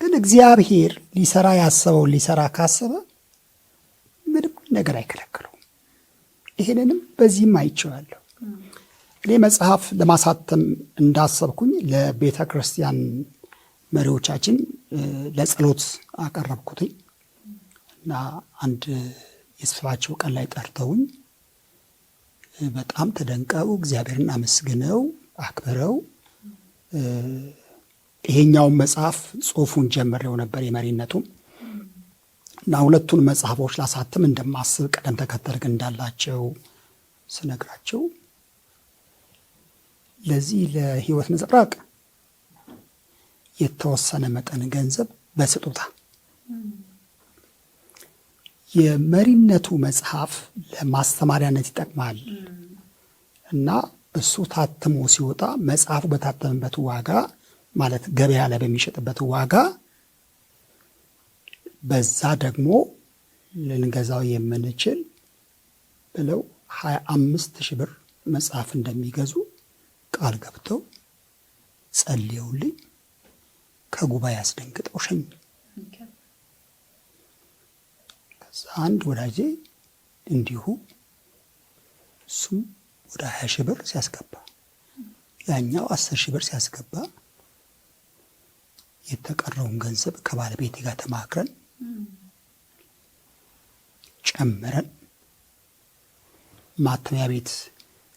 ግን እግዚአብሔር ሊሰራ ያሰበው ሊሰራ ካሰበ ምንም ነገር አይከለክለውም። ይሄንንም በዚህም አይቼዋለሁ። እኔ መጽሐፍ ለማሳተም እንዳሰብኩኝ ለቤተ ክርስቲያን መሪዎቻችን ለጸሎት አቀረብኩትኝ እና አንድ የስብሰባቸው ቀን ላይ ጠርተውኝ በጣም ተደንቀው እግዚአብሔርን አመስግነው አክብረው ይሄኛውን መጽሐፍ ጽሑፉን ጀምሬው ነበር የመሪነቱም እና 2ቱን መጽሐፎች ላሳትም እንደማስብ ቀደም ተከተል እንዳላቸው ስነግራቸው ለዚህ ለህይወት ነጸብራቅ የተወሰነ መጠን ገንዘብ በስጦታ የመሪነቱ መጽሐፍ ለማስተማሪያነት ይጠቅማል እና እሱ ታትሞ ሲወጣ መጽሐፉ በታተመበት ዋጋ ማለት ገበያ ላይ በሚሸጥበት ዋጋ በዛ ደግሞ ልንገዛው የምንችል ብለው 25,000 ብር መጽሐፍ እንደሚገዙ ቃል ገብተው ጸልየውልኝ ከጉባኤ አስደንግጠው ሸኝ። ከዛ አንድ ወዳጄ እንዲሁ እሱም ወደ 20 ሺህ ብር ሲያስገባ ያኛው 10 ሺህ ብር ሲያስገባ የተቀረውን ገንዘብ ከባለቤቴ ጋር ተማክረን ጨምረን ማተሚያ ቤት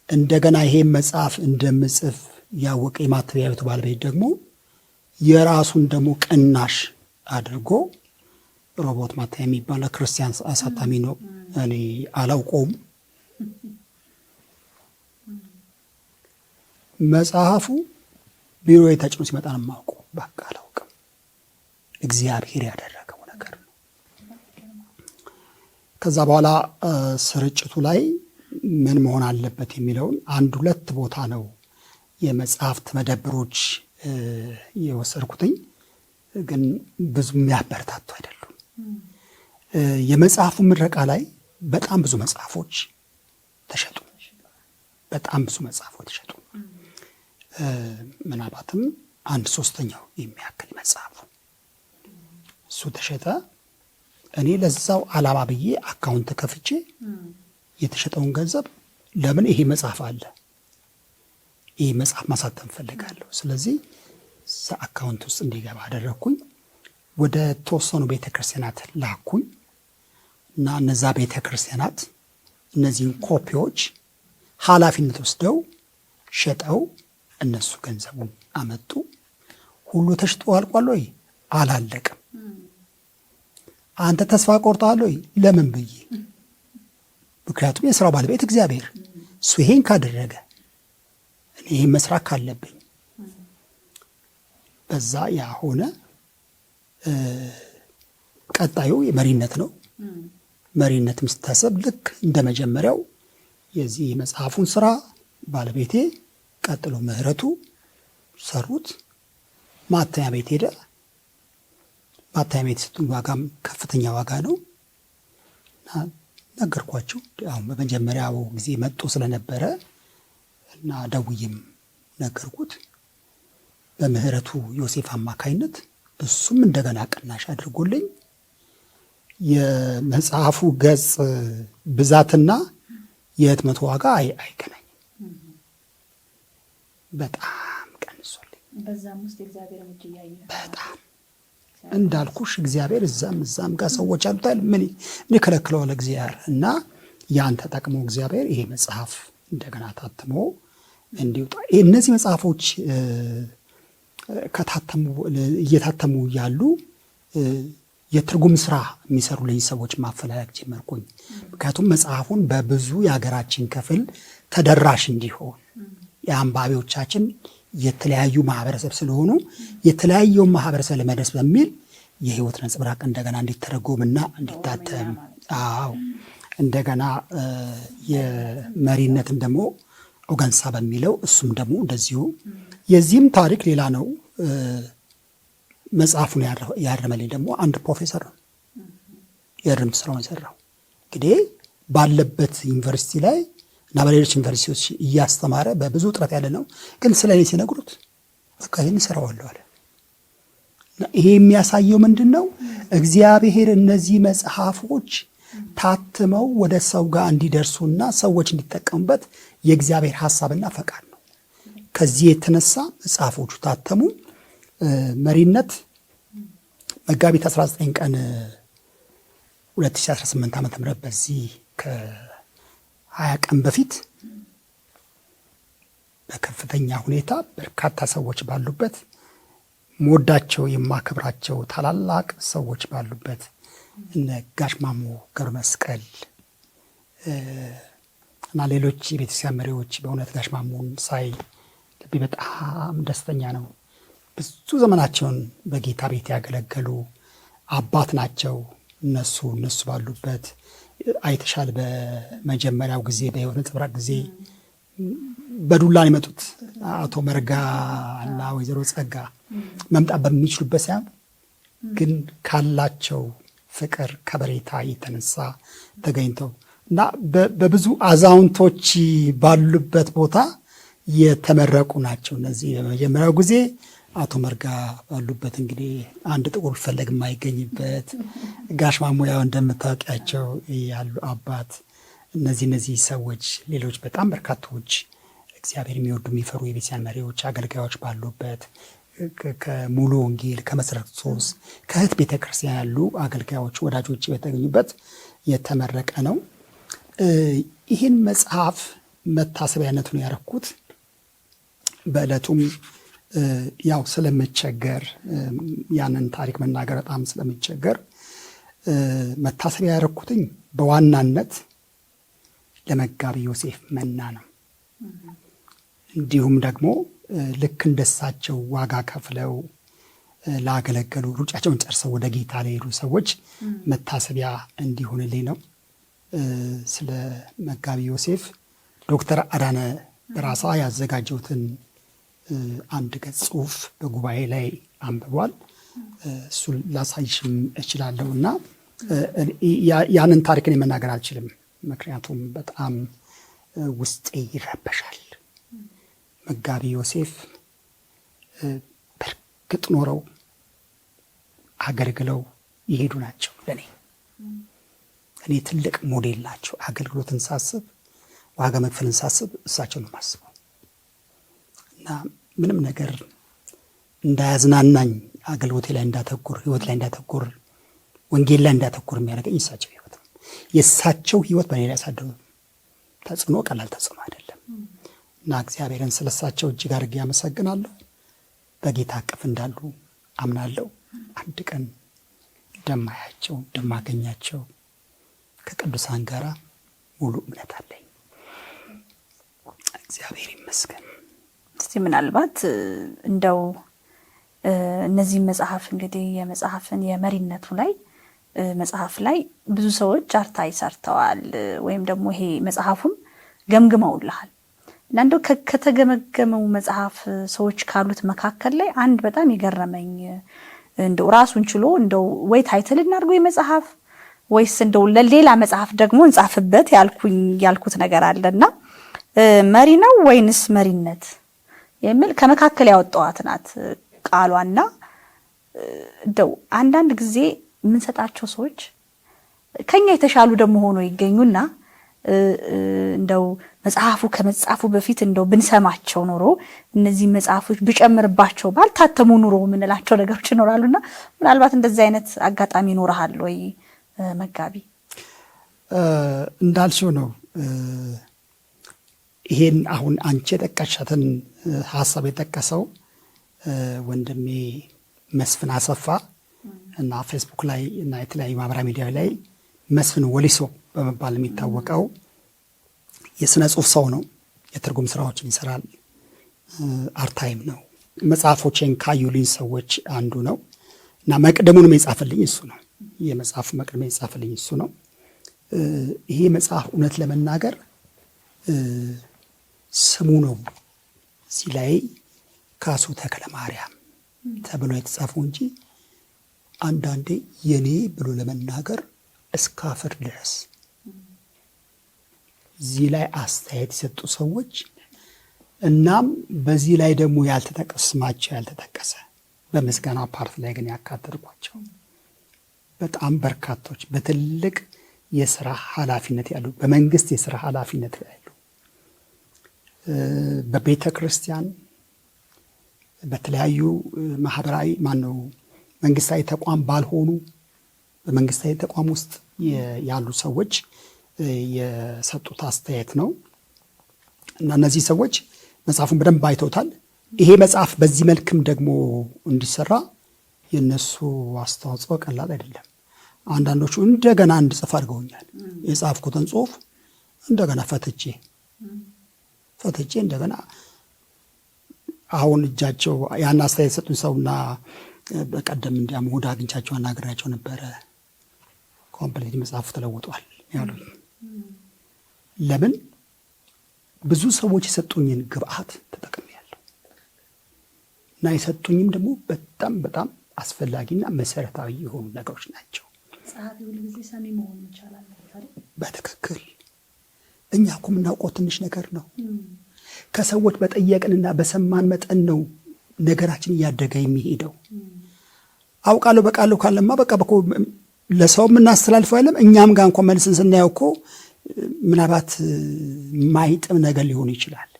እንደገና ይሄን መጽሐፍ እንደምጽፍ ያወቀ የማተሚያ ቤቱ ባለቤት ደግሞ የራሱን ደግሞ ቅናሽ አድርጎ ሮቦት ማተሚያ የሚባል ክርስቲያን አሳታሚ ነው፣ እኔ አላውቀውም። መጽሐፉ ቢሮ ተጭኖ ሲመጣ ነው የማውቀው። በቃ አላውቅም። እግዚአብሔር ያደረገው ነገር ነው። ከዛ በኋላ ስርጭቱ ላይ ምን መሆን አለበት የሚለውን 1-2 ቦታ ነው የመጽሐፍት መደብሮች የወሰድኩትኝ፣ ግን ብዙ የሚያበረታቱ አይደሉም። የመጽሐፉ ምረቃ ላይ በጣም ብዙ መጽሐፎች ተሸጡ። በጣም ብዙ መጽሐፎች ተሸጡ። ምናልባትም 1/3 የሚያክል መጽሐፉ እሱ ተሸጠ። እኔ ለዛው ዓላማ ብዬ አካውንት ከፍቼ የተሸጠውን ገንዘብ ለምን ይሄ መጽሐፍ አለ፣ ይሄ መጽሐፍ ማሳተም ፈልጋለሁ፣ ስለዚህ አካውንት ውስጥ እንዲገባ አደረግኩኝ። ወደ ተወሰኑ ቤተክርስቲያናት ላኩኝ እና እነዛ ቤተክርስቲያናት እነዚህን ኮፒዎች ኃላፊነት ወስደው ሸጠው እነሱ ገንዘቡን አመጡ። ሁሉ ተሽጦ አልቋል ወይ? አላለቀም። አንተ ተስፋ ቆርጠሃል ወይ? ለምን ብዬ፣ ምክንያቱም የስራው ባለቤት እግዚአብሔር እሱ ይሄን ካደረገ እኔ ይሄን መስራት ካለብኝ በዛ ያ ሆነ። ቀጣዩ የመሪነት ነው። መሪነትም ስታሰብ ልክ እንደ መጀመሪያው የዚህ መጽሐፉን ስራ ባለቤቴ ቀጥሎ ምህረቱ ሰሩት። ማተሚያ ቤት ሄደ። ማተሚያ ቤት ስትሉ ዋጋም ከፍተኛ ዋጋ ነው እና ነገርኳቸው። አሁን በመጀመሪያው ጊዜ መጥቶ ስለነበረ እና ደውዬም ነገርኩት። በምህረቱ ዮሴፍ አማካይነት እሱም እንደገና ቅናሽ አድርጎልኝ የመጽሐፉ ገጽ ብዛትና የህትመቱ ዋጋ አይገናኝም። በጣም ቀንሶልኝ በዛም ውስጥ እግዚአብሔር እጅ ያየ በጣም እንዳልኩሽ እግዚአብሔር እዛም ጋር ሰዎች አሉታል። ምን ይከለክለዋል እግዚአብሔር? እና ያን ተጠቅሞ እግዚአብሔር ይሄ መጽሐፍ እንደገና ታትሞ እንዲወጣ እነዚህ መጽሐፎች እየታተሙ ያሉ የትርጉም ስራ የሚሰሩልኝ ሰዎች ማፈላለግ ጀመርኩኝ። ምክንያቱም መጽሐፉን በብዙ የሀገራችን ክፍል ተደራሽ እንዲሆን የአንባቢዎቻችን የተለያዩ ማህበረሰብ ስለሆኑ የተለያየውን ማህበረሰብ ለመድረስ በሚል የህይወት ነጸብራቅ እንደገና እንዲተረጎምና እንዲታተም፣ አዎ እንደገና የመሪነትን ደግሞ ኦገንሳ በሚለው እሱም ደግሞ እንደዚሁ የዚህም ታሪክ ሌላ ነው። መጽሐፉን ያረመልኝ ደግሞ አንድ ፕሮፌሰር ነው የእርምት ስራውን የሰራው። እንግዲህ ባለበት ዩኒቨርሲቲ ላይ እና በሌሎች ዩኒቨርሲቲዎች እያስተማረ በብዙ ጥረት ያለ ነው። ግን ስለ እኔ ሲነግሩት በቃ ይህን እሰራዋለሁ አለ። ይሄ የሚያሳየው ምንድን ነው? እግዚአብሔር እነዚህ መጽሐፎች ታትመው ወደ ሰው ጋር እንዲደርሱና ሰዎች እንዲጠቀሙበት የእግዚአብሔር ሐሳብና ፈቃድ ነው። ከዚህ የተነሳ መጽሐፎቹ ታተሙ። መሪነት መጋቢት 19 ቀን 2018 ዓ.ም በዚህ ከ20 ቀን በፊት በከፍተኛ ሁኔታ በርካታ ሰዎች ባሉበት ሞዳቸው የማከብራቸው ታላላቅ ሰዎች ባሉበት እነ ጋሽ ማሞ ገብረ መስቀል እና ሌሎች የቤተክርስቲያን መሪዎች፣ በእውነት ጋሽ ማሞን ሳይ ልቤ በጣም ደስተኛ ነው። ብዙ ዘመናቸውን በጌታ ቤት ያገለገሉ አባት ናቸው። እነሱ ባሉበት አይተሻል። በመጀመሪያው ጊዜ በህይወት ነጸብራቅ ጊዜ በዱላን የመጡት አቶ መርጋ እና ወይዘሮ ጸጋ መምጣት በሚችሉበት ሳይሆን ግን ካላቸው ፍቅር ከበሬታ የተነሳ ተገኝተው እና በብዙ አዛውንቶች ባሉበት ቦታ የተመረቁ ናቸው። እነዚህ በመጀመሪያው ጊዜ አቶ መርጋ ባሉበት እንግዲህ አንድ ጥቁር ቢፈለግ የማይገኝበት ጋሽ ማሙያው እንደምታውቂያቸው ያሉ አባት እነዚህ ሰዎች ሌሎች በጣም በርካቶች እግዚአብሔር የሚወዱ የሚፈሩ የቤተክርስቲያን መሪዎች አገልጋዮች ባሉበት ከሙሉ ወንጌል ከመሰረተ ክርስቶስ ከእህት ቤተክርስቲያን ያሉ አገልጋዮች ወዳጆች በተገኙበት የተመረቀ ነው። ይህን መጽሐፍ መታሰቢያነቱን ያረኩት በዕለቱም ያው ስለምቸገር ያንን ታሪክ መናገር በጣም ስለምቸገር መታሰቢያ ያረኩትኝ በዋናነት ለመጋቢ ዮሴፍ መና ነው። እንዲሁም ደግሞ ልክ እንደሳቸው ዋጋ ከፍለው ላገለገሉ ሩጫቸውን ጨርሰው ወደ ጌታ ለሄዱ ሰዎች መታሰቢያ እንዲሆንልኝ ነው። ስለ መጋቢ ዮሴፍ ዶክተር አዳነ በራሳ ያዘጋጀውትን አንድ ገጽ ጽሑፍ በጉባኤ ላይ አንብቧል። እሱን ላሳይሽም እችላለሁ እና ያንን ታሪክን የመናገር አልችልም፣ ምክንያቱም በጣም ውስጤ ይረበሻል። መጋቢ ዮሴፍ በእርግጥ ኖረው አገልግለው የሄዱ ናቸው። እኔ ትልቅ ሞዴል ናቸው። አገልግሎትን ሳስብ ዋጋ መክፈልን ሳስብ እሳቸው ነው የማስበው እና ምንም ነገር እንዳያዝናናኝ አገልግሎቴ ላይ እንዳተኩር ህይወት ላይ እንዳተኩር ወንጌል ላይ እንዳተኩር የሚያደርገኝ እሳቸው ህይወት ነው። የእሳቸው ህይወት በእኔ ላይ ያሳደረው ተጽዕኖ ቀላል ተጽዕኖ አይደለም እና እግዚአብሔርን ስለሳቸው እጅግ አድርጌ አመሰግናለሁ። በጌታ እቅፍ እንዳሉ አምናለሁ። አንድ ቀን እንደማያቸው እንደማገኛቸው ከቅዱሳን ጋር ሙሉ እምነት አለኝ። እግዚአብሔር ይመስገን። እስቲ ምናልባት እንደው እነዚህ መጽሐፍ እንግዲህ የመጽሐፍን የመሪነቱ ላይ መጽሐፍ ላይ ብዙ ሰዎች አርታይ ሰርተዋል ወይም ደግሞ ይሄ መጽሐፉን ገምግመውልሃል እና እንደው ከተገመገመው መጽሐፍ ሰዎች ካሉት መካከል ላይ አንድ በጣም የገረመኝ እንደው ራሱን ችሎ እንደው ወይ ታይትል እናድርገው የመጽሐፍ ወይስ እንደው ለሌላ መጽሐፍ ደግሞ እንጻፍበት ያልኩት ነገር አለና መሪ ነው ወይንስ መሪነት የሚል ከመካከል ያወጣዋት ናት ቃሏና እንደው አንዳንድ ጊዜ የምንሰጣቸው ሰዎች ከኛ የተሻሉ ደግሞ ሆኖ ይገኙና እንደው መጽሐፉ ከመጻፉ በፊት እንደው ብንሰማቸው ኖሮ እነዚህ መጽሐፎች ብጨምርባቸው ባልታተሙ ኑሮ ምንላቸው ነገሮች ይኖራሉና ምናልባት እንደዚህ አይነት አጋጣሚ ይኖርሃል ወይ መጋቢ? እንዳልሽው ነው። ይሄን አሁን አንቺ የጠቀሻትን ሐሳብ የጠቀሰው ወንድሜ መስፍን አሰፋ እና ፌስቡክ ላይ እና የተለያዩ ማህበራዊ ሚዲያ ላይ መስፍን ወሊሶ በመባል የሚታወቀው የሥነ ጽሑፍ ሰው ነው። የትርጉም ስራዎችን ይሰራል። አርታይም ነው። መጽሐፎቼን ካዩልኝ ሰዎች አንዱ ነው እና መቅደሙንም የጻፈልኝ እሱ ነው። የመጽሐፉ መቅደም የጻፈልኝ እሱ ነው። ይሄ መጽሐፍ እውነት ለመናገር ስሙ ነው እዚህ ላይ ካሱ ተክለ ማርያም ተብሎ የተጻፈው እንጂ አንዳንዴ የኔ ብሎ ለመናገር እስካፍር ድረስ እዚህ ላይ አስተያየት የሰጡ ሰዎች እናም በዚህ ላይ ደግሞ ያልተጠቀሰ ስማቸው ያልተጠቀሰ በምስጋና ፓርት ላይ ግን ያካተትኳቸው በጣም በርካቶች በትልቅ የሥራ ኃላፊነት ያሉ በመንግስት የሥራ ኃላፊነት ላይ ያሉ በቤተ ክርስቲያን በተለያዩ ማህበራዊ መንግስታዊ ተቋም ባልሆኑ በመንግስታዊ ተቋም ውስጥ ያሉ ሰዎች የሰጡት አስተያየት ነው እና እነዚህ ሰዎች መጽሐፉን በደንብ አይተውታል። ይሄ መጽሐፍ በዚህ መልክም ደግሞ እንዲሰራ የነሱ አስተዋጽኦ ቀላል አይደለም። አንዳንዶቹ እንደገና እንድጽፍ አድርገውኛል። የጻፍኩትን ጽሑፍ እንደገና ፈትቼ እንደገና አሁን እጃቸው ያን አስተያየት የሰጡኝ ሰውና በቀደም እንዲያም እሑድ አግኝቻቸው አናግሬያቸው ነበረ። ኮምፕሊት መጽሐፉ ተለውጧል ያሉኝ። ለምን ብዙ ሰዎች የሰጡኝን ግብአት ተጠቅሜያለሁ እና የሰጡኝም ደግሞ በጣም በጣም አስፈላጊና መሰረታዊ የሆኑ ነገሮች ናቸው። ጸሐፊ ሁሉ ጊዜ ሰሚ መሆን ይቻላል። በትክክል እኛ እኮ የምናውቀው ትንሽ ነገር ነው። ከሰዎች በጠየቅንና በሰማን መጠን ነው ነገራችን እያደገ የሚሄደው። አውቃለሁ በቃለሁ ካለማ በቃ በኮ ለሰው የምናስተላልፈው አይደለም። እኛም ጋር እንኳን መልስን ስናየው እኮ ምናልባት ማይጥም ነገር ሊሆን ይችላል።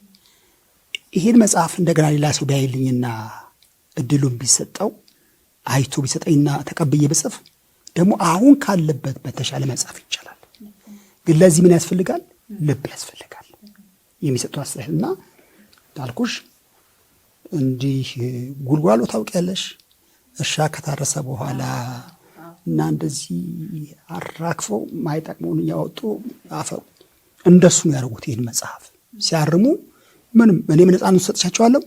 ይሄን መጽሐፍ እንደገና ሌላ ሰው ቢያይልኝና እድሉን ቢሰጠው አይቶ ቢሰጠኝና ተቀብዬ ብጽፍ ደግሞ አሁን ካለበት በተሻለ መጽሐፍ ይቻላል። ግን ለዚህ ምን ያስፈልጋል? ልብ ያስፈልጋል። የሚሰጡ አስተያየትና እንዳልኩሽ እንዲህ ጉልጓሎ ታውቂያለሽ፣ እርሻ ከታረሰ በኋላ እና እንደዚህ አራክፈው ማይጠቅመውን እያወጡ አፈሩ። እንደሱ ነው ያደርጉት። ይህን መጽሐፍ ሲያርሙ ምንም እኔም ነፃነት ሰጥቻቸዋለሁ።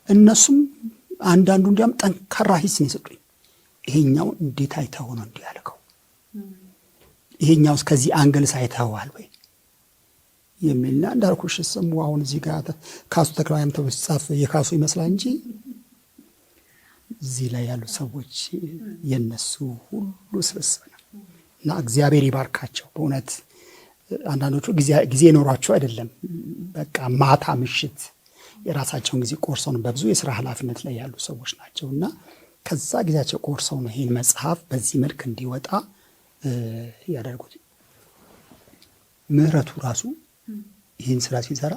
እነሱም አንዳንዱ እንዲያም ጠንካራ ሂስ ነው የሰጡኝ። ይሄኛው እንዴት አይተኸው ነው እንዲህ ያልከው? ይሄኛውስ ከዚህ አንግልስ አይተኸዋል ወይ የሚልና እንዳልኩሽ ስሙ አሁን እዚህ ጋር ካሱ ተክለማርያም ተብሎ ሲጻፍ የካሱ ይመስላል እንጂ እዚህ ላይ ያሉ ሰዎች የነሱ ሁሉ ስብስብ ነው። እና እግዚአብሔር ይባርካቸው በእውነት። አንዳንዶቹ ጊዜ ኖሯቸው አይደለም፣ በቃ ማታ ምሽት የራሳቸውን ጊዜ ቆርሰው ነው። በብዙ የሥራ ኃላፊነት ላይ ያሉ ሰዎች ናቸው እና ከዛ ጊዜያቸው ቆርሰው ነው ይህን መጽሐፍ በዚህ መልክ እንዲወጣ ያደርጉት። ምህረቱ ራሱ ይህን ስራ ሲሰራ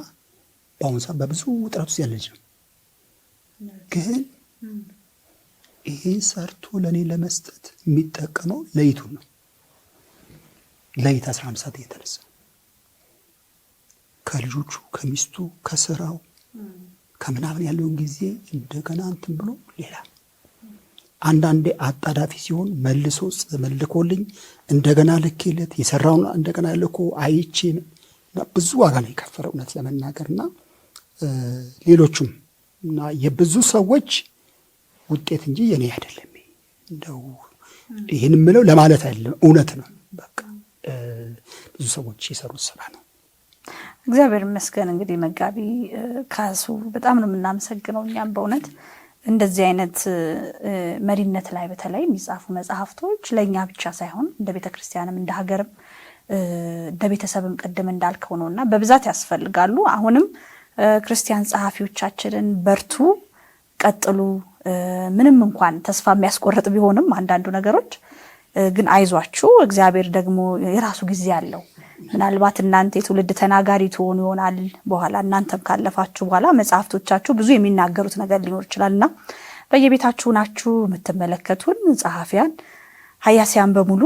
በአሁኑ ሰዓት በብዙ ውጥረት ውስጥ ያለ ልጅ ነው። ግን ይህን ሰርቶ ለእኔ ለመስጠት የሚጠቀመው ለይቱን ነው። ለይት 11 ሰዓት የተነሳ ከልጆቹ ከሚስቱ ከስራው ከምናምን ያለውን ጊዜ እንደገና እንትን ብሎ ሌላ አንዳንዴ አጣዳፊ ሲሆን መልሶ መልኮልኝ እንደገና ልኬለት የሰራውን እንደገና ልኮ አይቼ ብዙ ዋጋ ነው የከፈለው እውነት ለመናገርና ሌሎቹም እና የብዙ ሰዎች ውጤት እንጂ የኔ አይደለም። እንደው ይሄን ምለው ለማለት አይደለም፣ እውነት ነው። በቃ ብዙ ሰዎች የሰሩት ስራ ነው። እግዚአብሔር ይመስገን። እንግዲህ መጋቢ ካሱ በጣም ነው የምናመሰግነው። እኛም በእውነት እንደዚህ አይነት መሪነት ላይ በተለይ የሚጻፉ መጽሐፍቶች ለእኛ ብቻ ሳይሆን እንደ ቤተክርስቲያንም እንደ ሀገርም እንደ ቤተሰብም ቅድም እንዳልከው ነውና በብዛት ያስፈልጋሉ። አሁንም ክርስቲያን ጸሐፊዎቻችንን በርቱ፣ ቀጥሉ። ምንም እንኳን ተስፋ የሚያስቆርጥ ቢሆንም አንዳንዱ ነገሮች ግን አይዟችሁ፣ እግዚአብሔር ደግሞ የራሱ ጊዜ አለው። ምናልባት እናንተ የትውልድ ተናጋሪ ትሆኑ ይሆናል በኋላ እናንተም ካለፋችሁ በኋላ መጽሐፍቶቻችሁ ብዙ የሚናገሩት ነገር ሊኖር ይችላልና በየቤታችሁ ናችሁ የምትመለከቱን ጸሐፊያን ሀያሲያን በሙሉ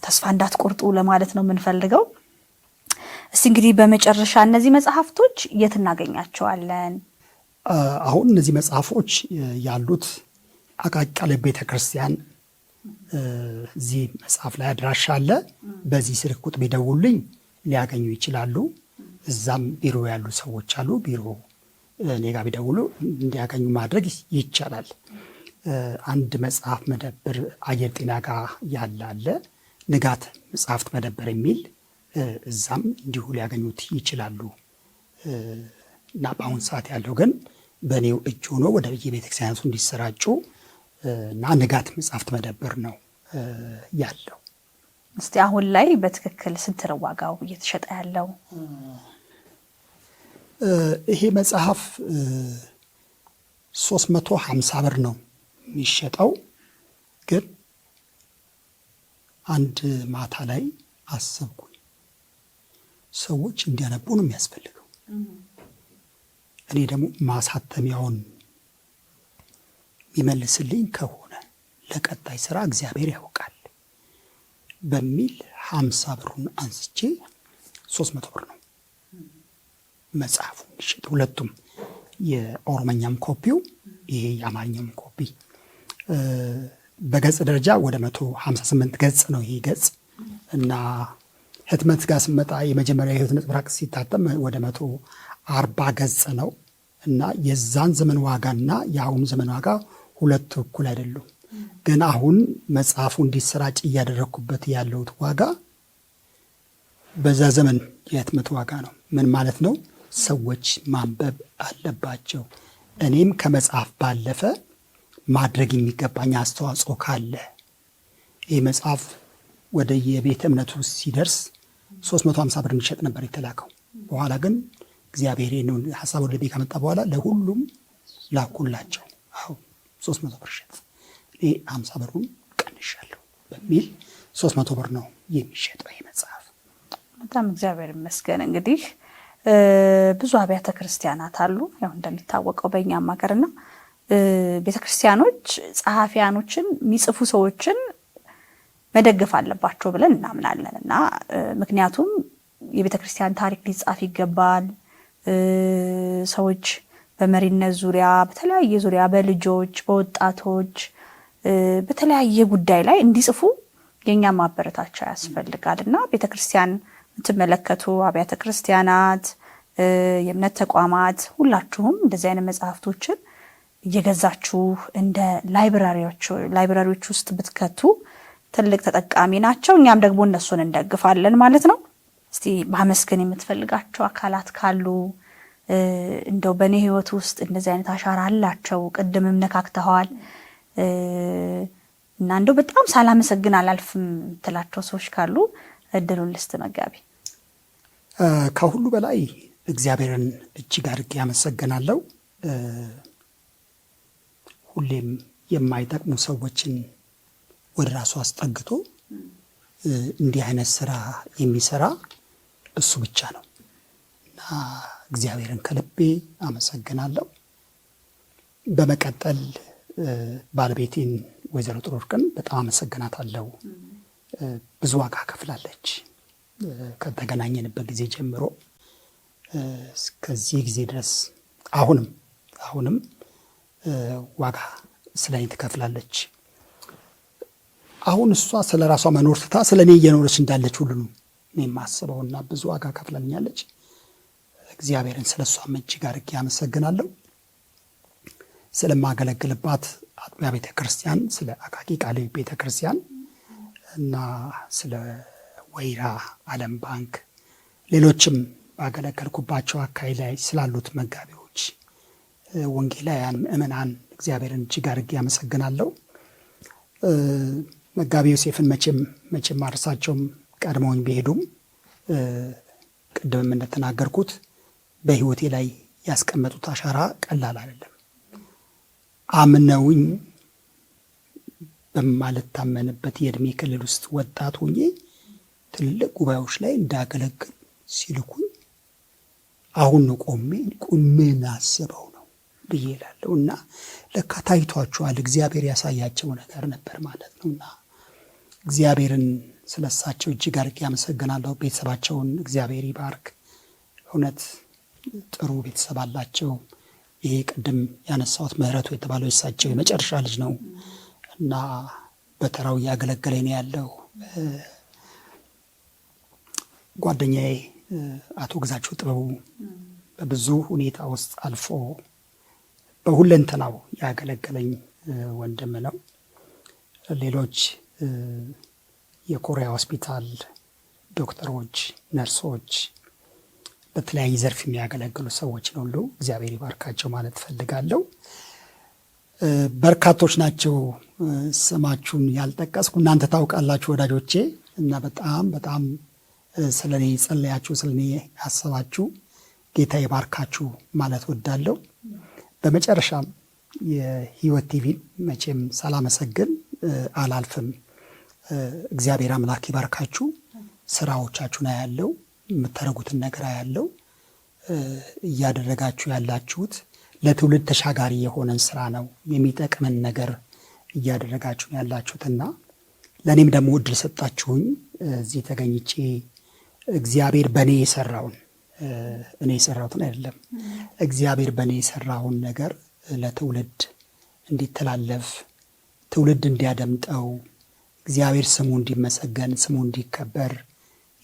ተስፋ እንዳትቆርጡ ለማለት ነው የምንፈልገው። እስቲ እንግዲህ በመጨረሻ እነዚህ መጽሐፍቶች የት እናገኛቸዋለን? አሁን እነዚህ መጽሐፎች ያሉት አቃቂ ቃለ ቤተክርስቲያን እዚህ መጽሐፍ ላይ አድራሻ አለ። በዚህ ስልክ ቁጥር ቢደውሉልኝ ሊያገኙ ይችላሉ። እዛም ቢሮ ያሉ ሰዎች አሉ። ቢሮ እኔ ጋር ቢደውሉ እንዲያገኙ ማድረግ ይቻላል። አንድ መጽሐፍ መደብር አየር ጤና ጋር ያለ ንጋት መጽሐፍት መደብር የሚል እዛም እንዲሁ ሊያገኙት ይችላሉ። እና በአሁን ሰዓት ያለው ግን በእኔው እጅ ሆኖ ወደ የቤተክርስቲያኑ እንዲሰራጩ እና ንጋት መጽሐፍት መደብር ነው ያለው። እስቲ አሁን ላይ በትክክል ስንት ነው ዋጋው እየተሸጠ ያለው? ይሄ መጽሐፍ 350 ብር ነው የሚሸጠው። ግን አንድ ማታ ላይ አሰብኩኝ፣ ሰዎች እንዲያነቡ ነው የሚያስፈልገው። እኔ ደግሞ ማሳተሚያውን የሚመልስልኝ ከሆነ ለቀጣይ ስራ እግዚአብሔር ያውቃል በሚል 50 ብሩን አንስቼ 300 ብር ነው መጽሐፉ የሚሸጥ። ሁለቱም የኦሮመኛም ኮፒው ይሄ የአማርኛም ኮፒ በገጽ ደረጃ ወደ 158 ገጽ ነው ይሄ ገጽ እና ህትመት ጋር ስመጣ የመጀመሪያ የህትመት ብራቅ ሲታተም ወደ 140 ገጽ ነው እና የዛን ዘመን ዋጋና የአሁኑ ዘመን ዋጋ ሁለቱ እኩል አይደሉም። ግን አሁን መጽሐፉ እንዲሰራጭ እያደረግኩበት ያለውት ዋጋ በዛ ዘመን የህትመት ዋጋ ነው። ምን ማለት ነው? ሰዎች ማንበብ አለባቸው። እኔም ከመጽሐፍ ባለፈ ማድረግ የሚገባኝ አስተዋጽኦ ካለ ይህ መጽሐፍ ወደ የቤተ እምነቱ ሲደርስ 350 ብር እንዲሸጥ ነበር የተላከው። በኋላ ግን እግዚአብሔር ይህንን ሀሳብ ወደ ቤት ከመጣ በኋላ ለሁሉም ላኩላቸው። አዎ 300 ብር ሸጥ፣ እኔ 50 ብሩን ቀንሻለሁ በሚል 300 ብር ነው የሚሸጠው ይህ መጽሐፍ። በጣም እግዚአብሔር ይመስገን። እንግዲህ ብዙ አብያተ ክርስቲያናት አሉ ያው እንደሚታወቀው በእኛም ሀገርና ቤተክርስቲያኖች ጸሐፊያኖችን የሚጽፉ ሰዎችን መደገፍ አለባቸው ብለን እናምናለን እና ምክንያቱም የቤተክርስቲያን ታሪክ ሊጻፍ ይገባል። ሰዎች በመሪነት ዙሪያ በተለያየ ዙሪያ በልጆች በወጣቶች በተለያየ ጉዳይ ላይ እንዲጽፉ የኛ ማበረታቻ ያስፈልጋልና ቤተክርስቲያን የምትመለከቱ አብያተ ክርስቲያናት የእምነት ተቋማት ሁላችሁም እንደዚህ አይነት መጽሐፍቶችን እየገዛችሁ እንደ ላይብራሪዎች ውስጥ ብትከቱ ትልቅ ተጠቃሚ ናቸው። እኛም ደግሞ እነሱን እንደግፋለን ማለት ነው። እስቲ ማመስገን የምትፈልጋቸው አካላት ካሉ እንደው በእኔ ህይወት ውስጥ እንደዚህ አይነት አሻራ አላቸው ቅድምም ነካክተዋል እና እንደው በጣም ሳላመሰግን አላልፍም ትላቸው ሰዎች ካሉ እድሉን ልስጥ መጋቢ። ከሁሉ በላይ እግዚአብሔርን እጅግ አድርጌ ያመሰግናለሁ። ሁሌም የማይጠቅሙ ሰዎችን ወደ ራሱ አስጠግቶ እንዲህ አይነት ስራ የሚሰራ እሱ ብቻ ነው እና እግዚአብሔርን ከልቤ አመሰግናለሁ። በመቀጠል ባለቤቴን ወይዘሮ ጥሩ ወርቅን በጣም አመሰግናታለሁ። ብዙ ዋጋ ከፍላለች። ከተገናኘንበት ጊዜ ጀምሮ እስከዚህ ጊዜ ድረስ አሁንም ዋጋ ስለኔ ትከፍላለች። አሁን እሷ ስለ ራሷ መኖር ትታ ስለ እኔ እየኖረች እንዳለች ሁሉ ነው እኔ የማስበውና ብዙ ዋጋ ከፍላኛለች። እግዚአብሔርን ስለ እሷ እጅግ አድርጌ አመሰግናለሁ። ስለማገለግልባት አጥቢያ ቤተ ክርስቲያን ስለ አቃቂ ቃሌ ቤተ ክርስቲያን እና ስለ ወይራ ዓለም ባንክ ሌሎችም ባገለገልኩባቸው አካባቢ ላይ ስላሉት መጋቢዎች ወንጌላውያን ምእመናን እግዚአብሔርን እጅግ አድርጌ አመሰግናለሁ። መጋቢ ዮሴፍን መቼም ማርሳቸውም ቀድመውኝ ቢሄዱም ቅድምም እንደተናገርኩት በህይወቴ ላይ ያስቀመጡት አሻራ ቀላል አይደለም። አምነውኝ በማልታመንበት የእድሜ ክልል ውስጥ ወጣት ሆኜ ትልቅ ጉባኤዎች ላይ እንዳገለግል ሲልኩኝ አሁን ነው ቆሜ ምን አስበው ነው ብዬ እላለሁ እና ለካ ታይቷቸዋል። እግዚአብሔር ያሳያቸው ነገር ነበር ማለት ነውና እግዚአብሔርን ስለሳቸው እጅግ አድርጌ አመሰግናለሁ። ቤተሰባቸውን እግዚአብሔር ይባርክ። እውነት ጥሩ ቤተሰብ አላቸው። ይሄ ቅድም ያነሳሁት ምህረቱ የተባለው የሳቸው የመጨረሻ ልጅ ነው እና በተራው እያገለገለኝ ነው ያለው። ጓደኛዬ አቶ ግዛቸው ጥበቡ በብዙ ሁኔታ ውስጥ አልፎ በሁለንተናው ያገለገለኝ ወንድም ነው። ሌሎች የኮሪያ ሆስፒታል ዶክተሮች፣ ነርሶች፣ በተለያየ ዘርፍ የሚያገለግሉ ሰዎች ነው ሁሉ እግዚአብሔር ይባርካቸው ማለት ፈልጋለሁ። በርካቶች ናቸው ስማችሁን ያልጠቀስኩ እናንተ ታውቃላችሁ ወዳጆቼ እና በጣም ስለኔ ጸለያችሁ ስለኔ ያሰባችሁ ጌታ ይባርካችሁ ማለት ወዳለሁ። በመጨረሻም የህይወት ቲቪ መቼም ሳላመሰግን አላልፍም። እግዚአብሔር አምላክ ይባርካችሁ። ስራዎቻችሁን ያለው የምታደርጉትን ነገር ያለው እያደረጋችሁ ያላችሁት ለትውልድ ተሻጋሪ የሆነን ስራ ነው። የሚጠቅመን ነገር እያደረጋችሁ ያላችሁትና ለኔም ደግሞ እድል ሰጣችሁኝ እዚህ ተገኝቼ እግዚአብሔር በኔ የሰራውን እኔ የሰራሁትን አይደለም እግዚአብሔር በኔ የሰራውን ነገር ለትውልድ እንዲተላለፍ ትውልድ እንዲያደምጠው እግዚአብሔር ስሙ እንዲመሰገን ስሙ እንዲከበር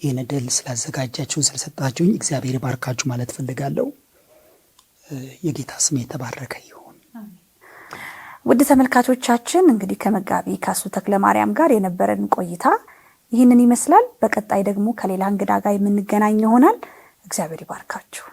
ይህን እድል ስላዘጋጃችሁ ስለሰጣችሁኝ እግዚአብሔር ይባርካችሁ ማለት ፈልጋለሁ። የጌታ ስም የተባረከ ይሁን። ውድ ተመልካቾቻችን እንግዲህ ከመጋቢ ካሱ ተክለማርያም ጋር የነበረን ቆይታ ይህንን ይመስላል። በቀጣይ ደግሞ ከሌላ እንግዳ ጋር የምንገናኝ ይሆናል። እግዚአብሔር ይባርካችሁ።